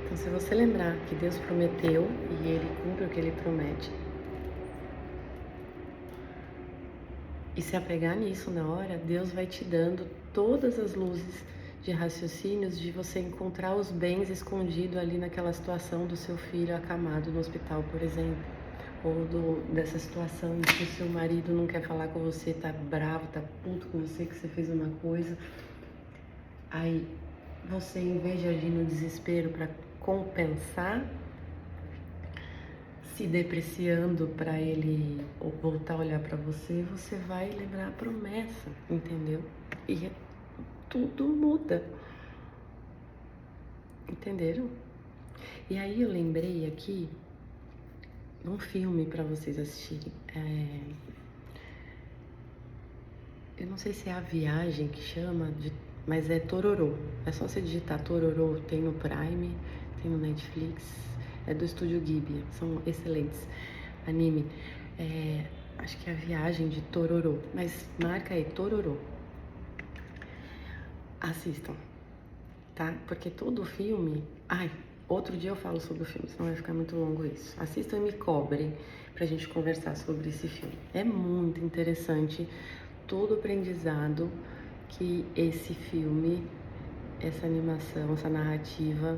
Então, se você lembrar que Deus prometeu e Ele cumpre o que Ele promete, e se apegar nisso na hora, Deus vai te dando todas as luzes de raciocínios de você encontrar os bens escondidos ali naquela situação do seu filho acamado no hospital, por exemplo. Ou dessa situação em que o seu marido não quer falar com você, tá bravo, tá puto com você, que você fez uma coisa. Aí, você, em vez de agir no desespero para compensar, se depreciando para ele voltar a olhar para você, você vai lembrar a promessa, entendeu? E tudo muda. Entenderam? E aí eu lembrei aqui de um filme para vocês assistirem. Eu não sei se é A Viagem que chama, mas é Tororô. É só você digitar Tororô, tem no Prime, tem no Netflix. É do estúdio Ghibli, são excelentes. Anime. Acho que é A Viagem de Tororô, mas marca aí, Tororô. Assistam, tá? Porque todo filme... Ai, outro dia eu falo sobre o filme, senão vai ficar muito longo isso. Assistam e me cobrem pra gente conversar sobre esse filme. É muito interessante todo o aprendizado que esse filme, essa animação, essa narrativa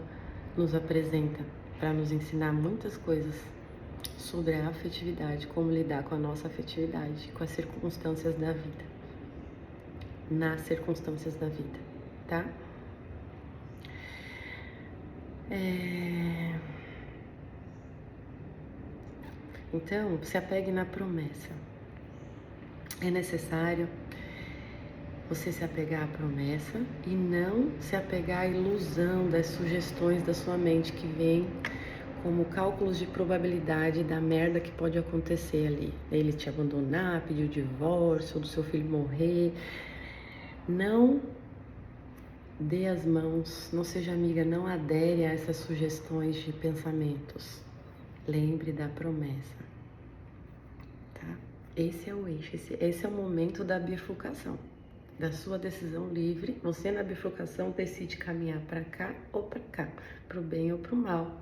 nos apresenta, para nos ensinar muitas coisas sobre a afetividade, como lidar com a nossa afetividade, com as circunstâncias da vida, nas circunstâncias da vida, tá? Então, se apegue na promessa. É necessário você se apegar à promessa e não se apegar à ilusão das sugestões da sua mente que vem como cálculos de probabilidade da merda que pode acontecer ali. Ele te abandonar, pedir o divórcio, ou do seu filho morrer. Não dê as mãos, não seja amiga, não adere a essas sugestões de pensamentos. Lembre da promessa, tá? Esse é o eixo, esse é o momento da bifurcação, da sua decisão livre. Você na bifurcação decide caminhar para cá ou para cá, para o bem ou para o mal.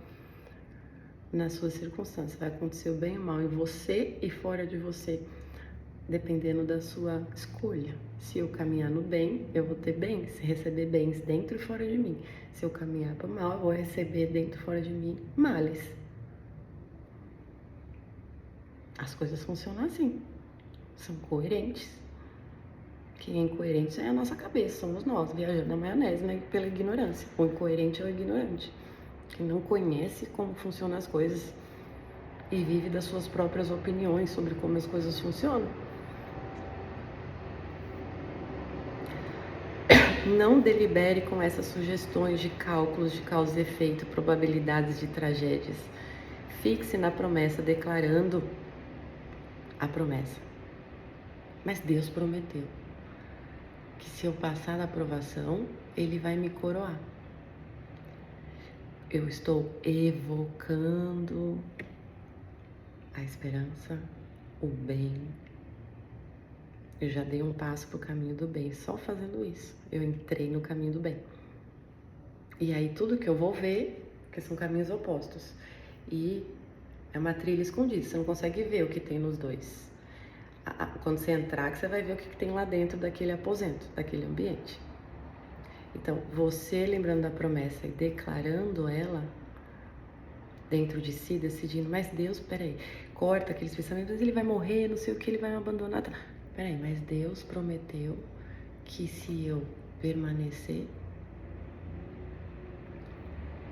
Na sua circunstância, vai acontecer o bem ou o mal em você e fora de você, dependendo da sua escolha. Se eu caminhar no bem, eu vou ter bens, receber bens dentro e fora de mim. Se eu caminhar para o mal, eu vou receber dentro e fora de mim males. As coisas funcionam assim, são coerentes. Quem é incoerente é a nossa cabeça, somos nós, viajando na maionese, né? Pela ignorância. O incoerente é o ignorante. Quem não conhece como funcionam as coisas e vive das suas próprias opiniões sobre como as coisas funcionam. Não delibere com essas sugestões de cálculos de causa e efeito, probabilidades de tragédias. Fixe na promessa, declarando a promessa. Mas Deus prometeu que se eu passar na aprovação, Ele vai me coroar. Eu estou evocando a esperança, o bem. Eu já dei um passo pro caminho do bem, só fazendo isso. Eu entrei no caminho do bem. E aí tudo que eu vou ver, que são caminhos opostos. E é uma trilha escondida, você não consegue ver o que tem nos dois. Quando você entrar, que você vai ver o que tem lá dentro daquele aposento, daquele ambiente. Então, você lembrando da promessa e declarando ela dentro de si, decidindo, mas Deus, peraí, corta aqueles pensamentos, mas ele vai morrer, não sei o que, ele vai me abandonar. Peraí, mas Deus prometeu que se eu permanecer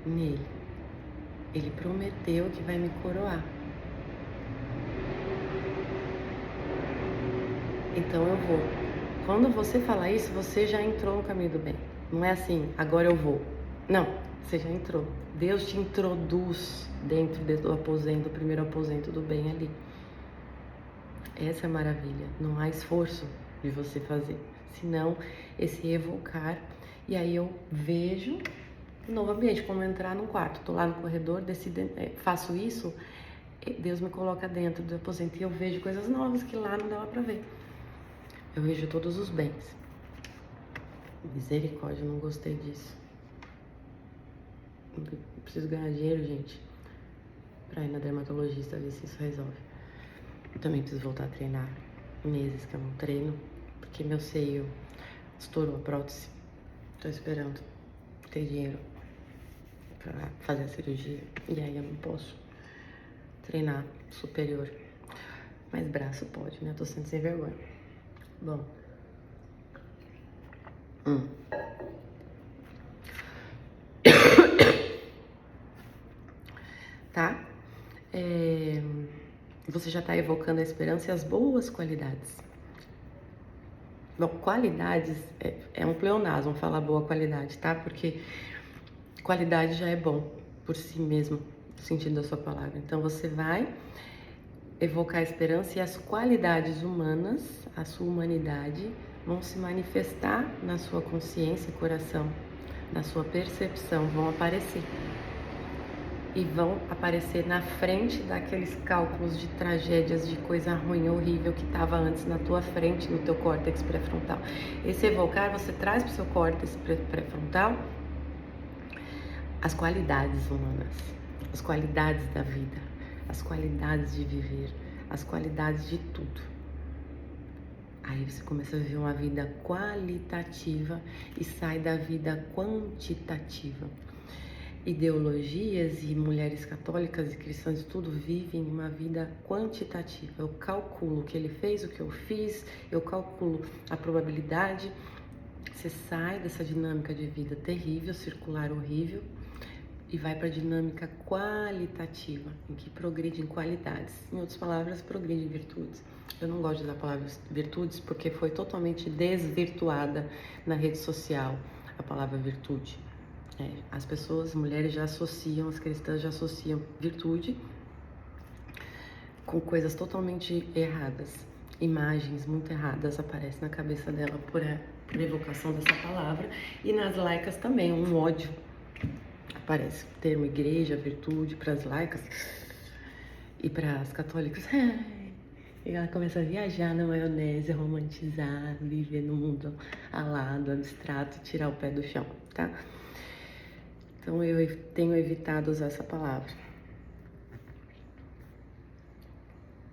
nele, Ele prometeu que vai me coroar. Então eu vou. Quando você falar isso, você já entrou no caminho do bem. Não é assim, agora eu vou. Não, você já entrou. Deus te introduz dentro do aposento, do primeiro aposento do bem ali. Essa é a maravilha. Não há esforço de você fazer. Senão, esse evocar. E aí eu vejo um novo ambiente, como entrar num quarto. Tô lá no corredor, decido, faço isso, Deus me coloca dentro do aposento e eu vejo coisas novas que lá não dava pra ver. Eu vejo todos os bens. Misericórdia, eu não gostei disso. Eu preciso ganhar dinheiro, gente, pra ir na dermatologista ver se isso resolve. Eu também preciso voltar a treinar. Meses que eu não treino, porque meu seio estourou a prótese. Tô esperando ter dinheiro pra fazer a cirurgia. E aí eu não posso treinar superior. Mas braço pode, né? Eu tô sendo sem vergonha. Bom. você já está evocando a esperança e as boas qualidades. Bom, qualidades é um pleonasmo falar boa qualidade, tá? Porque qualidade já é bom por si mesmo, no sentido da sua palavra. Então você vai evocar a esperança e as qualidades humanas, a sua humanidade, vão se manifestar na sua consciência e coração, na sua percepção, vão aparecer. E vão aparecer na frente daqueles cálculos de tragédias, de coisa ruim, horrível que estava antes na tua frente, no teu córtex pré-frontal. Esse evocar, você traz para o seu córtex pré-frontal as qualidades humanas, as qualidades da vida, as qualidades de viver, as qualidades de tudo. Aí você começa a viver uma vida qualitativa e sai da vida quantitativa. Ideologias e mulheres católicas e cristãs tudo vivem uma vida quantitativa. Eu calculo o que ele fez, o que eu fiz, eu calculo a probabilidade. Você sai dessa dinâmica de vida terrível, circular horrível, e vai para a dinâmica qualitativa, em que progride em qualidades. Em outras palavras, progride em virtudes. Eu não gosto de usar a palavra virtudes porque foi totalmente desvirtuada na rede social a palavra virtude. As pessoas, as mulheres já associam, as cristãs já associam virtude com coisas totalmente erradas. Imagens muito erradas aparecem na cabeça dela por evocação dessa palavra. E nas laicas também, um ódio. Aparece o termo igreja, virtude para as laicas e para as católicas. E ela começa a viajar na maionese, romantizar, viver no mundo alado, abstrato, tirar o pé do chão, tá? Então eu tenho evitado usar essa palavra.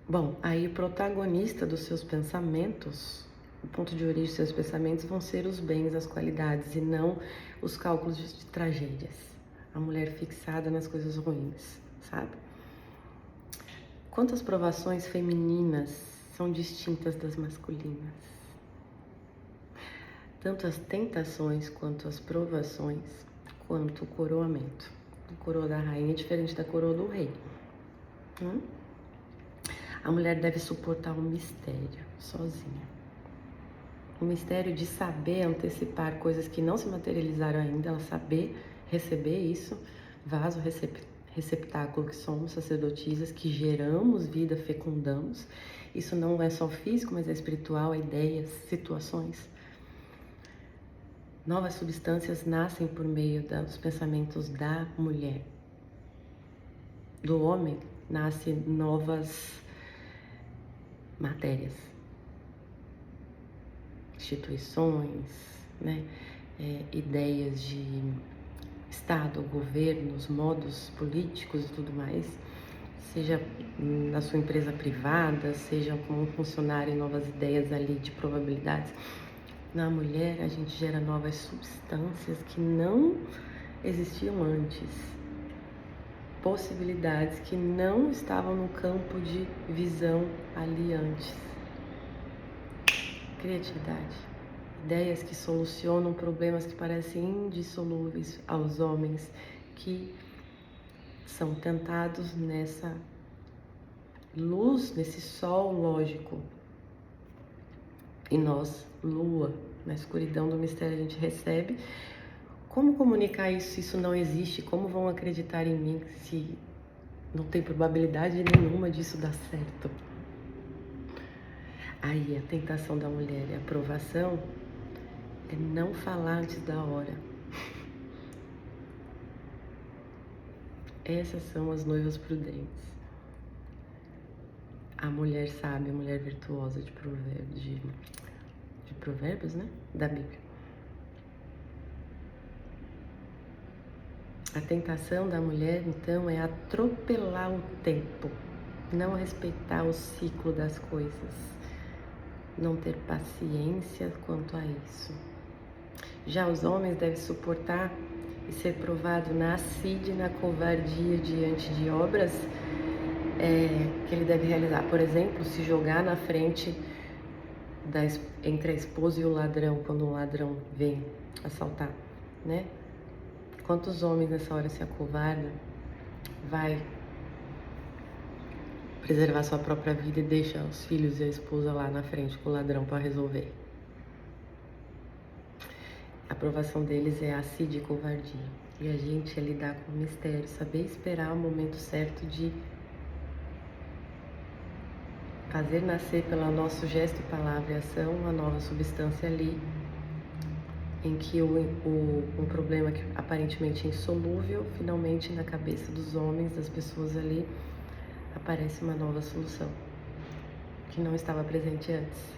Bom, aí o protagonista dos seus pensamentos, o ponto de origem dos seus pensamentos vão ser os bens, as qualidades e não os cálculos de tragédias. A mulher fixada nas coisas ruins, sabe? Quantas provações femininas são distintas das masculinas? Tanto as tentações quanto as provações, quanto o coroamento. A coroa da rainha é diferente da coroa do rei. A mulher deve suportar um mistério sozinha. O mistério de saber antecipar coisas que não se materializaram ainda, ela saber receber isso, vaso receptáculo que somos, sacerdotisas, que geramos vida, fecundamos. Isso não é só físico, mas é espiritual, é ideias, situações. Novas substâncias nascem por meio dos pensamentos da mulher. Do homem nascem novas matérias, instituições, né? Ideias de Estado, governos, modos políticos e tudo mais, seja na sua empresa privada, seja como um funcionário, novas ideias ali de probabilidades. Na mulher, a gente gera novas substâncias que não existiam antes, possibilidades que não estavam no campo de visão ali antes. Criatividade, ideias que solucionam problemas que parecem indissolúveis aos homens que são tentados nessa luz, nesse sol lógico. E nós, lua, na escuridão do mistério a gente recebe. Como comunicar isso se isso não existe? Como vão acreditar em mim se não tem probabilidade nenhuma disso dar certo? Aí a tentação da mulher e a provação é não falar antes da hora. Essas são as noivas prudentes. A mulher sábia, a mulher virtuosa de provérbios, né? Da Bíblia. A tentação da mulher, então, é atropelar o tempo, não respeitar o ciclo das coisas, não ter paciência quanto a isso. Já os homens devem suportar e ser provado na assídia e na covardia diante de obras que ele deve realizar. Por exemplo, se jogar na frente entre a esposa e o ladrão, quando um ladrão vem assaltar, né? Quantos homens nessa hora se acovardam, vai preservar sua própria vida e deixa os filhos e a esposa lá na frente com o ladrão para resolver. A aprovação deles é assídia e covardia. E a gente é lidar com o mistério, saber esperar o momento certo de fazer nascer pelo nosso gesto, palavra e ação uma nova substância ali, em que um problema que aparentemente é insolúvel, finalmente na cabeça dos homens, das pessoas ali, aparece uma nova solução, que não estava presente antes.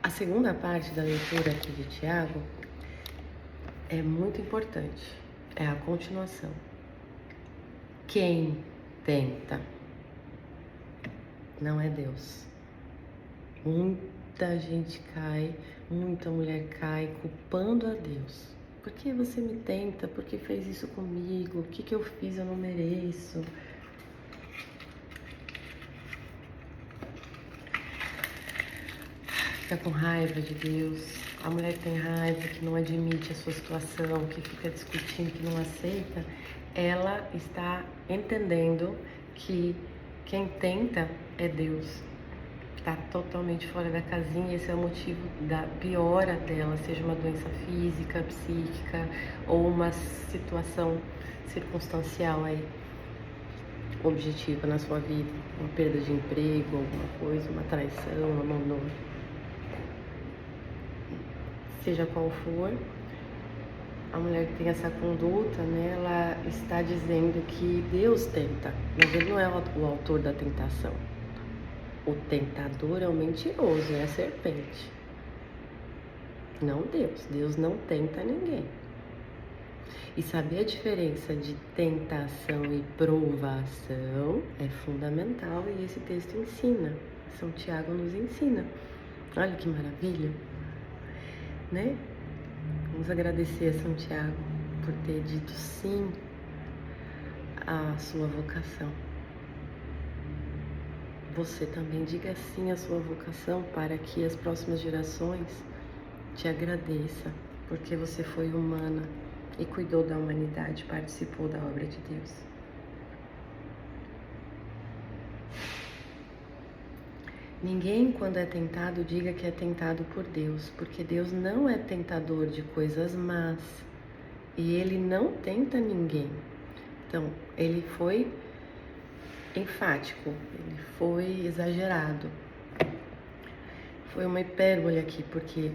A segunda parte da leitura aqui de Tiago é muito importante, é a continuação. Quem tenta não é Deus. Muita gente cai, muita mulher cai culpando a Deus. Por que você me tenta? Por que fez isso comigo? O que eu fiz? Eu não mereço. Fica com raiva de Deus. A mulher que tem raiva, que não admite a sua situação, que fica discutindo, que não aceita, ela está entendendo que quem tenta é Deus. Está totalmente fora da casinha. Esse é o motivo da piora dela, seja uma doença física, psíquica ou uma situação circunstancial aí, objetiva na sua vida, uma perda de emprego, alguma coisa, uma traição, um abandono. Seja qual for, a mulher que tem essa conduta, né, ela está dizendo que Deus tenta, mas ele não é o autor da tentação. O tentador é o mentiroso, é a serpente. Não Deus. Deus não tenta ninguém. E saber a diferença de tentação e provação é fundamental e esse texto ensina. São Tiago nos ensina. Olha que maravilha, né? Vamos agradecer a São Tiago por ter dito sim à sua vocação. Você também diga sim à sua vocação para que as próximas gerações te agradeçam, porque você foi humana e cuidou da humanidade, participou da obra de Deus. Ninguém, quando é tentado, diga que é tentado por Deus, porque Deus não é tentador de coisas más e Ele não tenta ninguém. Então, Ele foi enfático, Ele foi exagerado. Foi uma hipérbole aqui, porque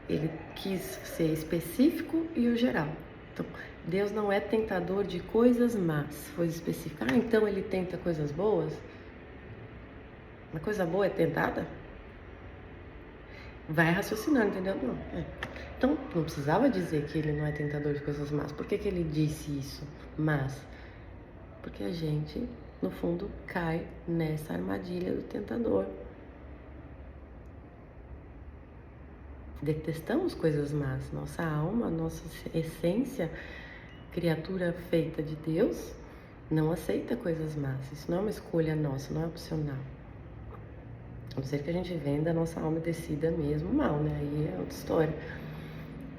Ele quis ser específico e o geral. Então, Deus não é tentador de coisas más, foi específico. Ah, então Ele tenta coisas boas? Uma coisa boa é tentada? Vai raciocinando, entendeu? Não. Então, não precisava dizer que ele não é tentador de coisas más. Por que ele disse isso? Mas, porque a gente, no fundo, cai nessa armadilha do tentador. Detestamos coisas más. Nossa alma, nossa essência, criatura feita de Deus, não aceita coisas más. Isso não é uma escolha nossa, não é opcional. A não ser que a gente venda a nossa alma e decida mesmo mal, né? Aí é outra história.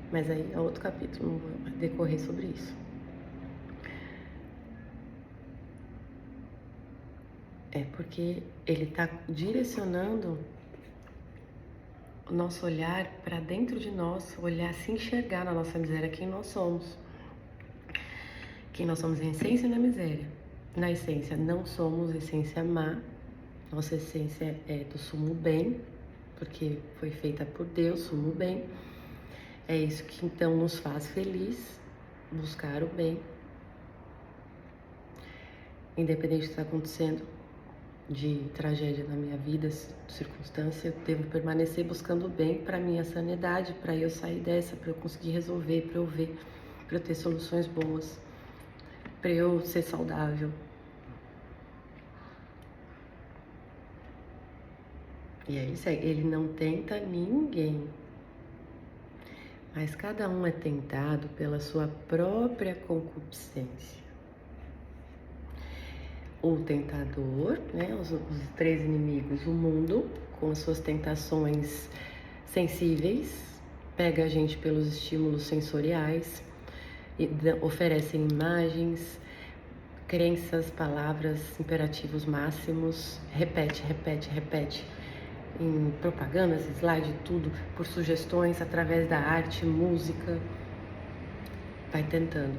Mas aí é outro capítulo, não vou decorrer sobre isso. É porque ele está direcionando o nosso olhar para dentro de nós, olhar, se enxergar na nossa miséria quem nós somos. Quem nós somos em essência e na miséria. Na essência, não somos essência má. Nossa essência é do sumo bem, porque foi feita por Deus, sumo bem. É isso que então nos faz feliz, buscar o bem. Independente do que está acontecendo, de tragédia na minha vida, circunstância, eu devo permanecer buscando o bem para minha sanidade, para eu sair dessa, para eu conseguir resolver, para eu ver, para eu ter soluções boas, para eu ser saudável. E aí segue, ele não tenta ninguém, mas cada um é tentado pela sua própria concupiscência. O tentador, né, os três inimigos, o mundo, com as suas tentações sensíveis, pega a gente pelos estímulos sensoriais, e oferecem imagens, crenças, palavras, imperativos máximos, repete, repete, repete, em propagandas, slide, tudo, por sugestões através da arte, música, vai tentando.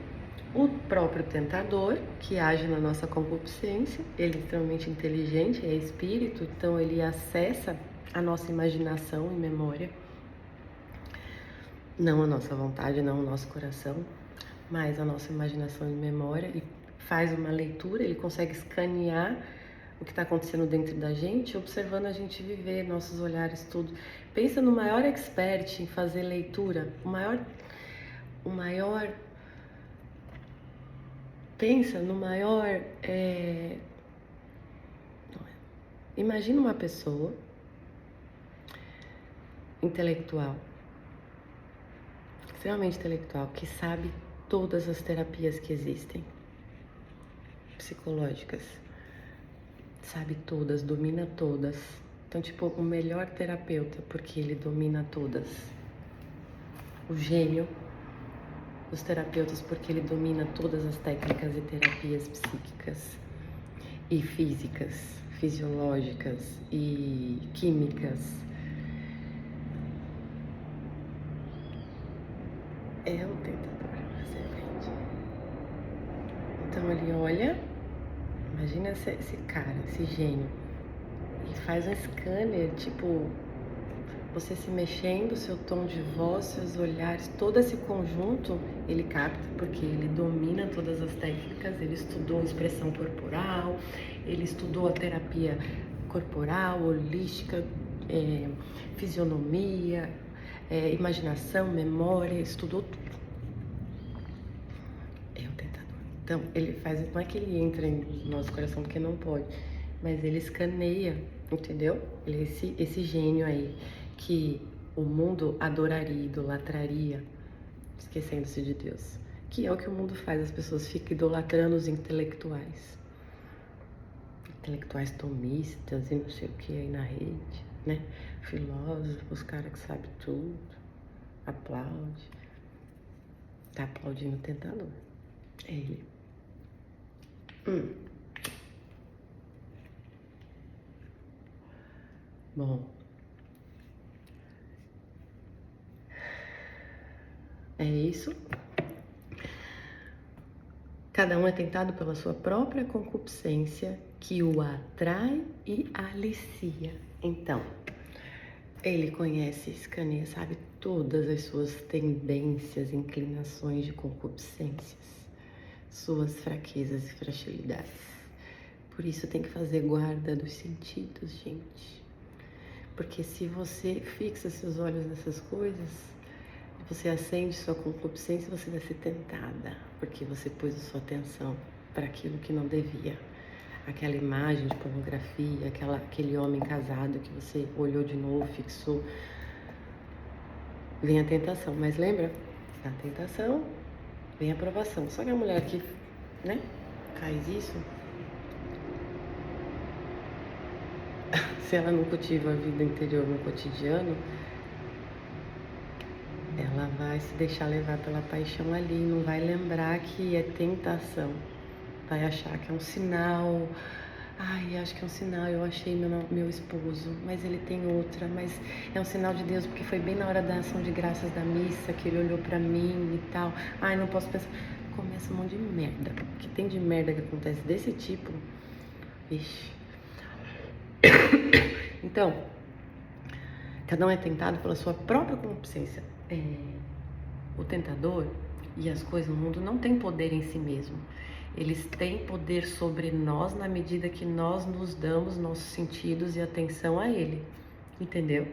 O próprio tentador, que age na nossa concupiscência, ele é extremamente inteligente, é espírito, então ele acessa a nossa imaginação e memória, não a nossa vontade, não o nosso coração, mas a nossa imaginação e memória, e faz uma leitura, ele consegue escanear o que está acontecendo dentro da gente, observando a gente viver, nossos olhares, tudo. Pensa no maior expert em fazer leitura, pensa no maior, imagina uma pessoa intelectual, extremamente intelectual, que sabe todas as terapias que existem, psicológicas, sabe todas, domina todas. Então, tipo, o melhor terapeuta, porque ele domina todas. O gênio dos terapeutas, porque ele domina todas as técnicas e terapias psíquicas e físicas, fisiológicas e químicas. É o tentador, a serpente. Então ele olha, imagina esse cara, esse gênio, e faz um scanner, tipo, você se mexendo, seu tom de voz, seus olhares, todo esse conjunto ele capta, porque ele domina todas as técnicas, ele estudou expressão corporal, ele estudou a terapia corporal, holística, fisionomia, imaginação, memória, estudou tudo. É o tentador. Então, ele faz, não é que ele entra no nosso coração, porque não pode, mas ele escaneia, entendeu? Ele é esse gênio aí, que o mundo adoraria, idolatraria, esquecendo-se de Deus. Que é o que o mundo faz, as pessoas ficam idolatrando os intelectuais. Intelectuais tomistas e não sei o que aí na rede, né? Filósofos, os caras que sabem tudo, aplaude. Tá aplaudindo o tentador. É ele. Bom. É isso. Cada um é tentado pela sua própria concupiscência, que o atrai e alicia. Então, ele conhece, escaneia, sabe todas as suas tendências, inclinações de concupiscências, suas fraquezas e fragilidades. Por isso tem que fazer guarda dos sentidos, gente. Porque se você fixa seus olhos nessas coisas, você acende sua concupiscência, você vai ser tentada, porque você pôs a sua atenção para aquilo que não devia. Aquela imagem de pornografia, aquele homem casado que você olhou de novo, fixou. Vem a tentação, mas lembra? Da tentação vem a aprovação. Só que a mulher que, né, faz isso, se ela não cultiva a vida interior no cotidiano, ela vai se deixar levar pela paixão ali, não vai lembrar que é tentação. Vai achar que é um sinal. Ai, acho que é um sinal, eu achei meu esposo, mas ele tem outra, mas é um sinal de Deus, porque foi bem na hora da ação de graças da missa que ele olhou pra mim e tal. Ai, não posso pensar. Começa um monte de merda. O que tem de merda que acontece desse tipo? Vixe. Então, cada um é tentado pela sua própria concupiscência. O tentador e as coisas no mundo não têm poder em si mesmo. Eles têm poder sobre nós na medida que nós nos damos nossos sentidos e atenção a ele. Entendeu?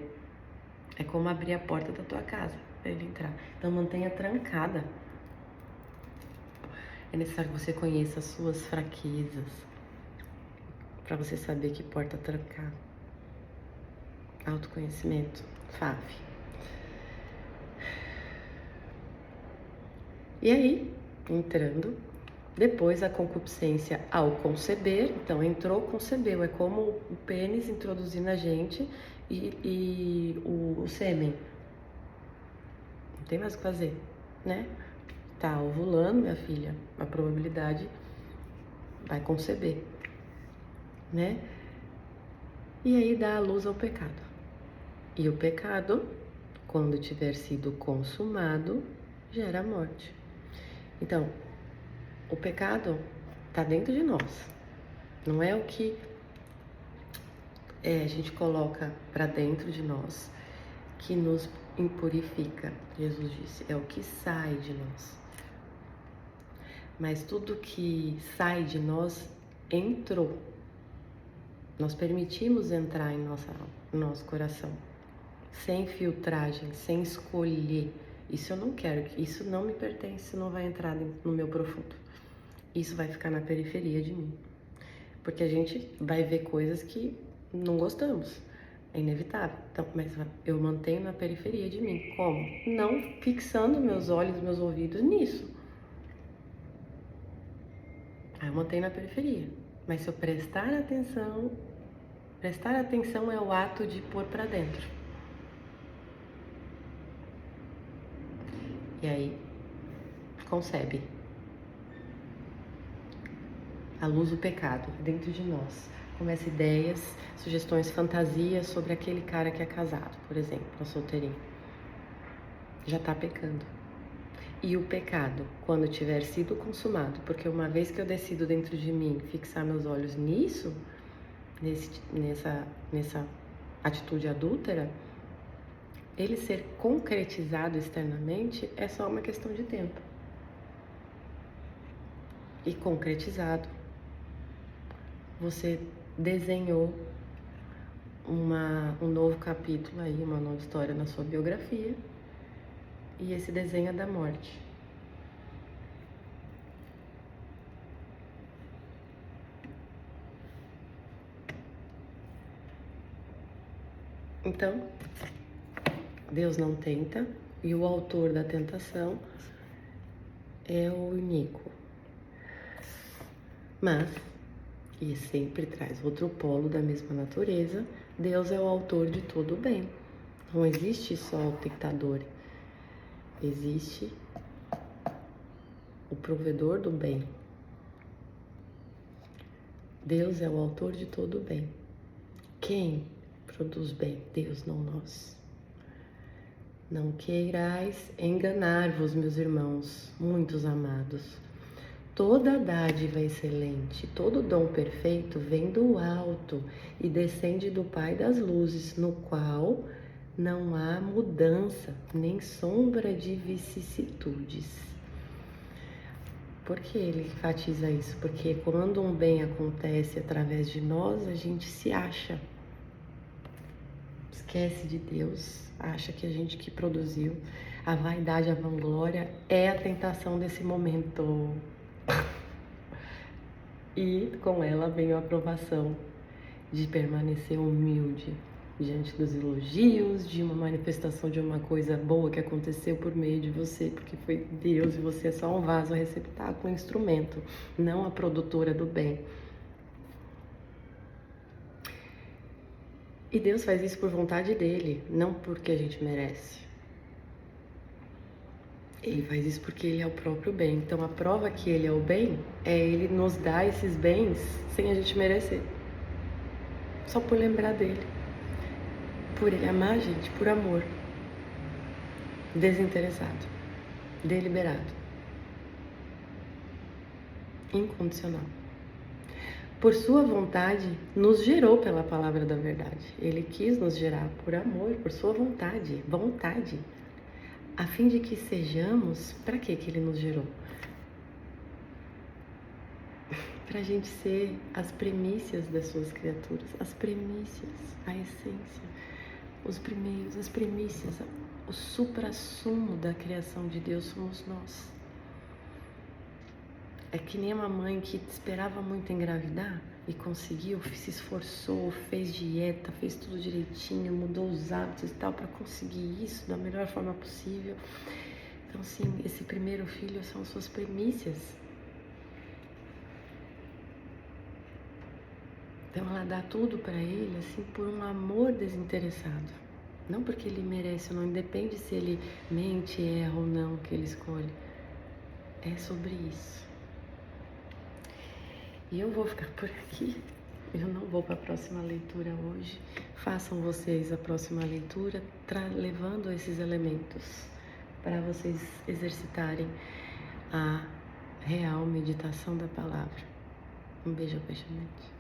É como abrir a porta da tua casa para ele entrar. Então mantenha trancada. É necessário que você conheça as suas fraquezas para você saber que porta trancar. Autoconhecimento, FAV. E aí, entrando, depois a concupiscência ao conceber, então entrou, concebeu, é como o pênis introduzir na gente e o sêmen. tem mais o que fazer, né? Tá ovulando, minha filha, a probabilidade vai conceber, né? E aí dá a luz ao pecado. E o pecado, quando tiver sido consumado, gera a morte. Então, o pecado está dentro de nós. Não é o que a gente coloca para dentro de nós que nos impurifica. Jesus disse, é o que sai de nós. Mas tudo que sai de nós entrou. Nós permitimos entrar em nossa alma, no nosso coração, sem filtragem, sem escolher. Isso eu não quero, isso não me pertence, não vai entrar no meu profundo. Isso vai ficar na periferia de mim. Porque a gente vai ver coisas que não gostamos. É inevitável. Então, mas eu mantenho na periferia de mim. Como? Não fixando meus olhos, meus ouvidos nisso. Aí eu mantenho na periferia. Mas se eu prestar atenção é o ato de pôr para dentro. E aí, concebe. A luz do pecado dentro de nós. Começa ideias, sugestões, fantasias sobre aquele cara que é casado, por exemplo, a solteirinho. Já está pecando. E o pecado, quando tiver sido consumado, porque uma vez que eu decido dentro de mim fixar meus olhos nisso, nessa atitude adúltera, ele ser concretizado externamente é só uma questão de tempo. E concretizado, você desenhou um novo capítulo aí, uma nova história na sua biografia, e esse desenho é da morte. Então, Deus não tenta, e o autor da tentação é o iníquo. Mas, e sempre traz outro polo da mesma natureza, Deus é o autor de todo o bem. Não existe só o tentador, existe o provedor do bem. Deus é o autor de todo o bem. Quem produz bem? Deus, não nós. Não queirais enganar-vos, meus irmãos, muitos amados. Toda dádiva excelente, todo dom perfeito vem do alto e descende do Pai das luzes, no qual não há mudança, nem sombra de vicissitudes. Por que ele enfatiza isso? Porque quando um bem acontece através de nós, a gente se acha. Esquece de Deus, acha que a gente que produziu. A vaidade, a vanglória é a tentação desse momento. E com ela vem a aprovação de permanecer humilde diante dos elogios, de uma manifestação de uma coisa boa que aconteceu por meio de você, porque foi Deus e você é só um vaso, um receptáculo, um instrumento, não a produtora do bem. E Deus faz isso por vontade dele, não porque a gente merece. Ele faz isso porque ele é o próprio bem. Então a prova que ele é o bem é ele nos dar esses bens sem a gente merecer. Só por lembrar dele. Por ele amar a gente, por amor. Desinteressado. Deliberado. Incondicional. Por sua vontade, nos gerou pela palavra da verdade. Ele quis nos gerar por amor, por sua vontade. Vontade. A fim de que sejamos, para que ele nos gerou? Para a gente ser as primícias das suas criaturas, as primícias, a essência, os primeiros, as primícias, o suprassumo da criação de Deus somos nós. É que nem uma mãe que esperava muito engravidar e conseguiu, se esforçou, fez dieta, fez tudo direitinho, mudou os hábitos e tal para conseguir isso da melhor forma possível. Então, sim, esse primeiro filho são suas primícias. Então, ela dá tudo para ele, assim, por um amor desinteressado. Não porque ele merece ou não, independe se ele mente, erra ou não que ele escolhe. É sobre isso. E eu vou ficar por aqui. Eu não vou para a próxima leitura hoje. Façam vocês a próxima leitura, levando esses elementos para vocês exercitarem a real meditação da palavra. Um beijo apaixonante.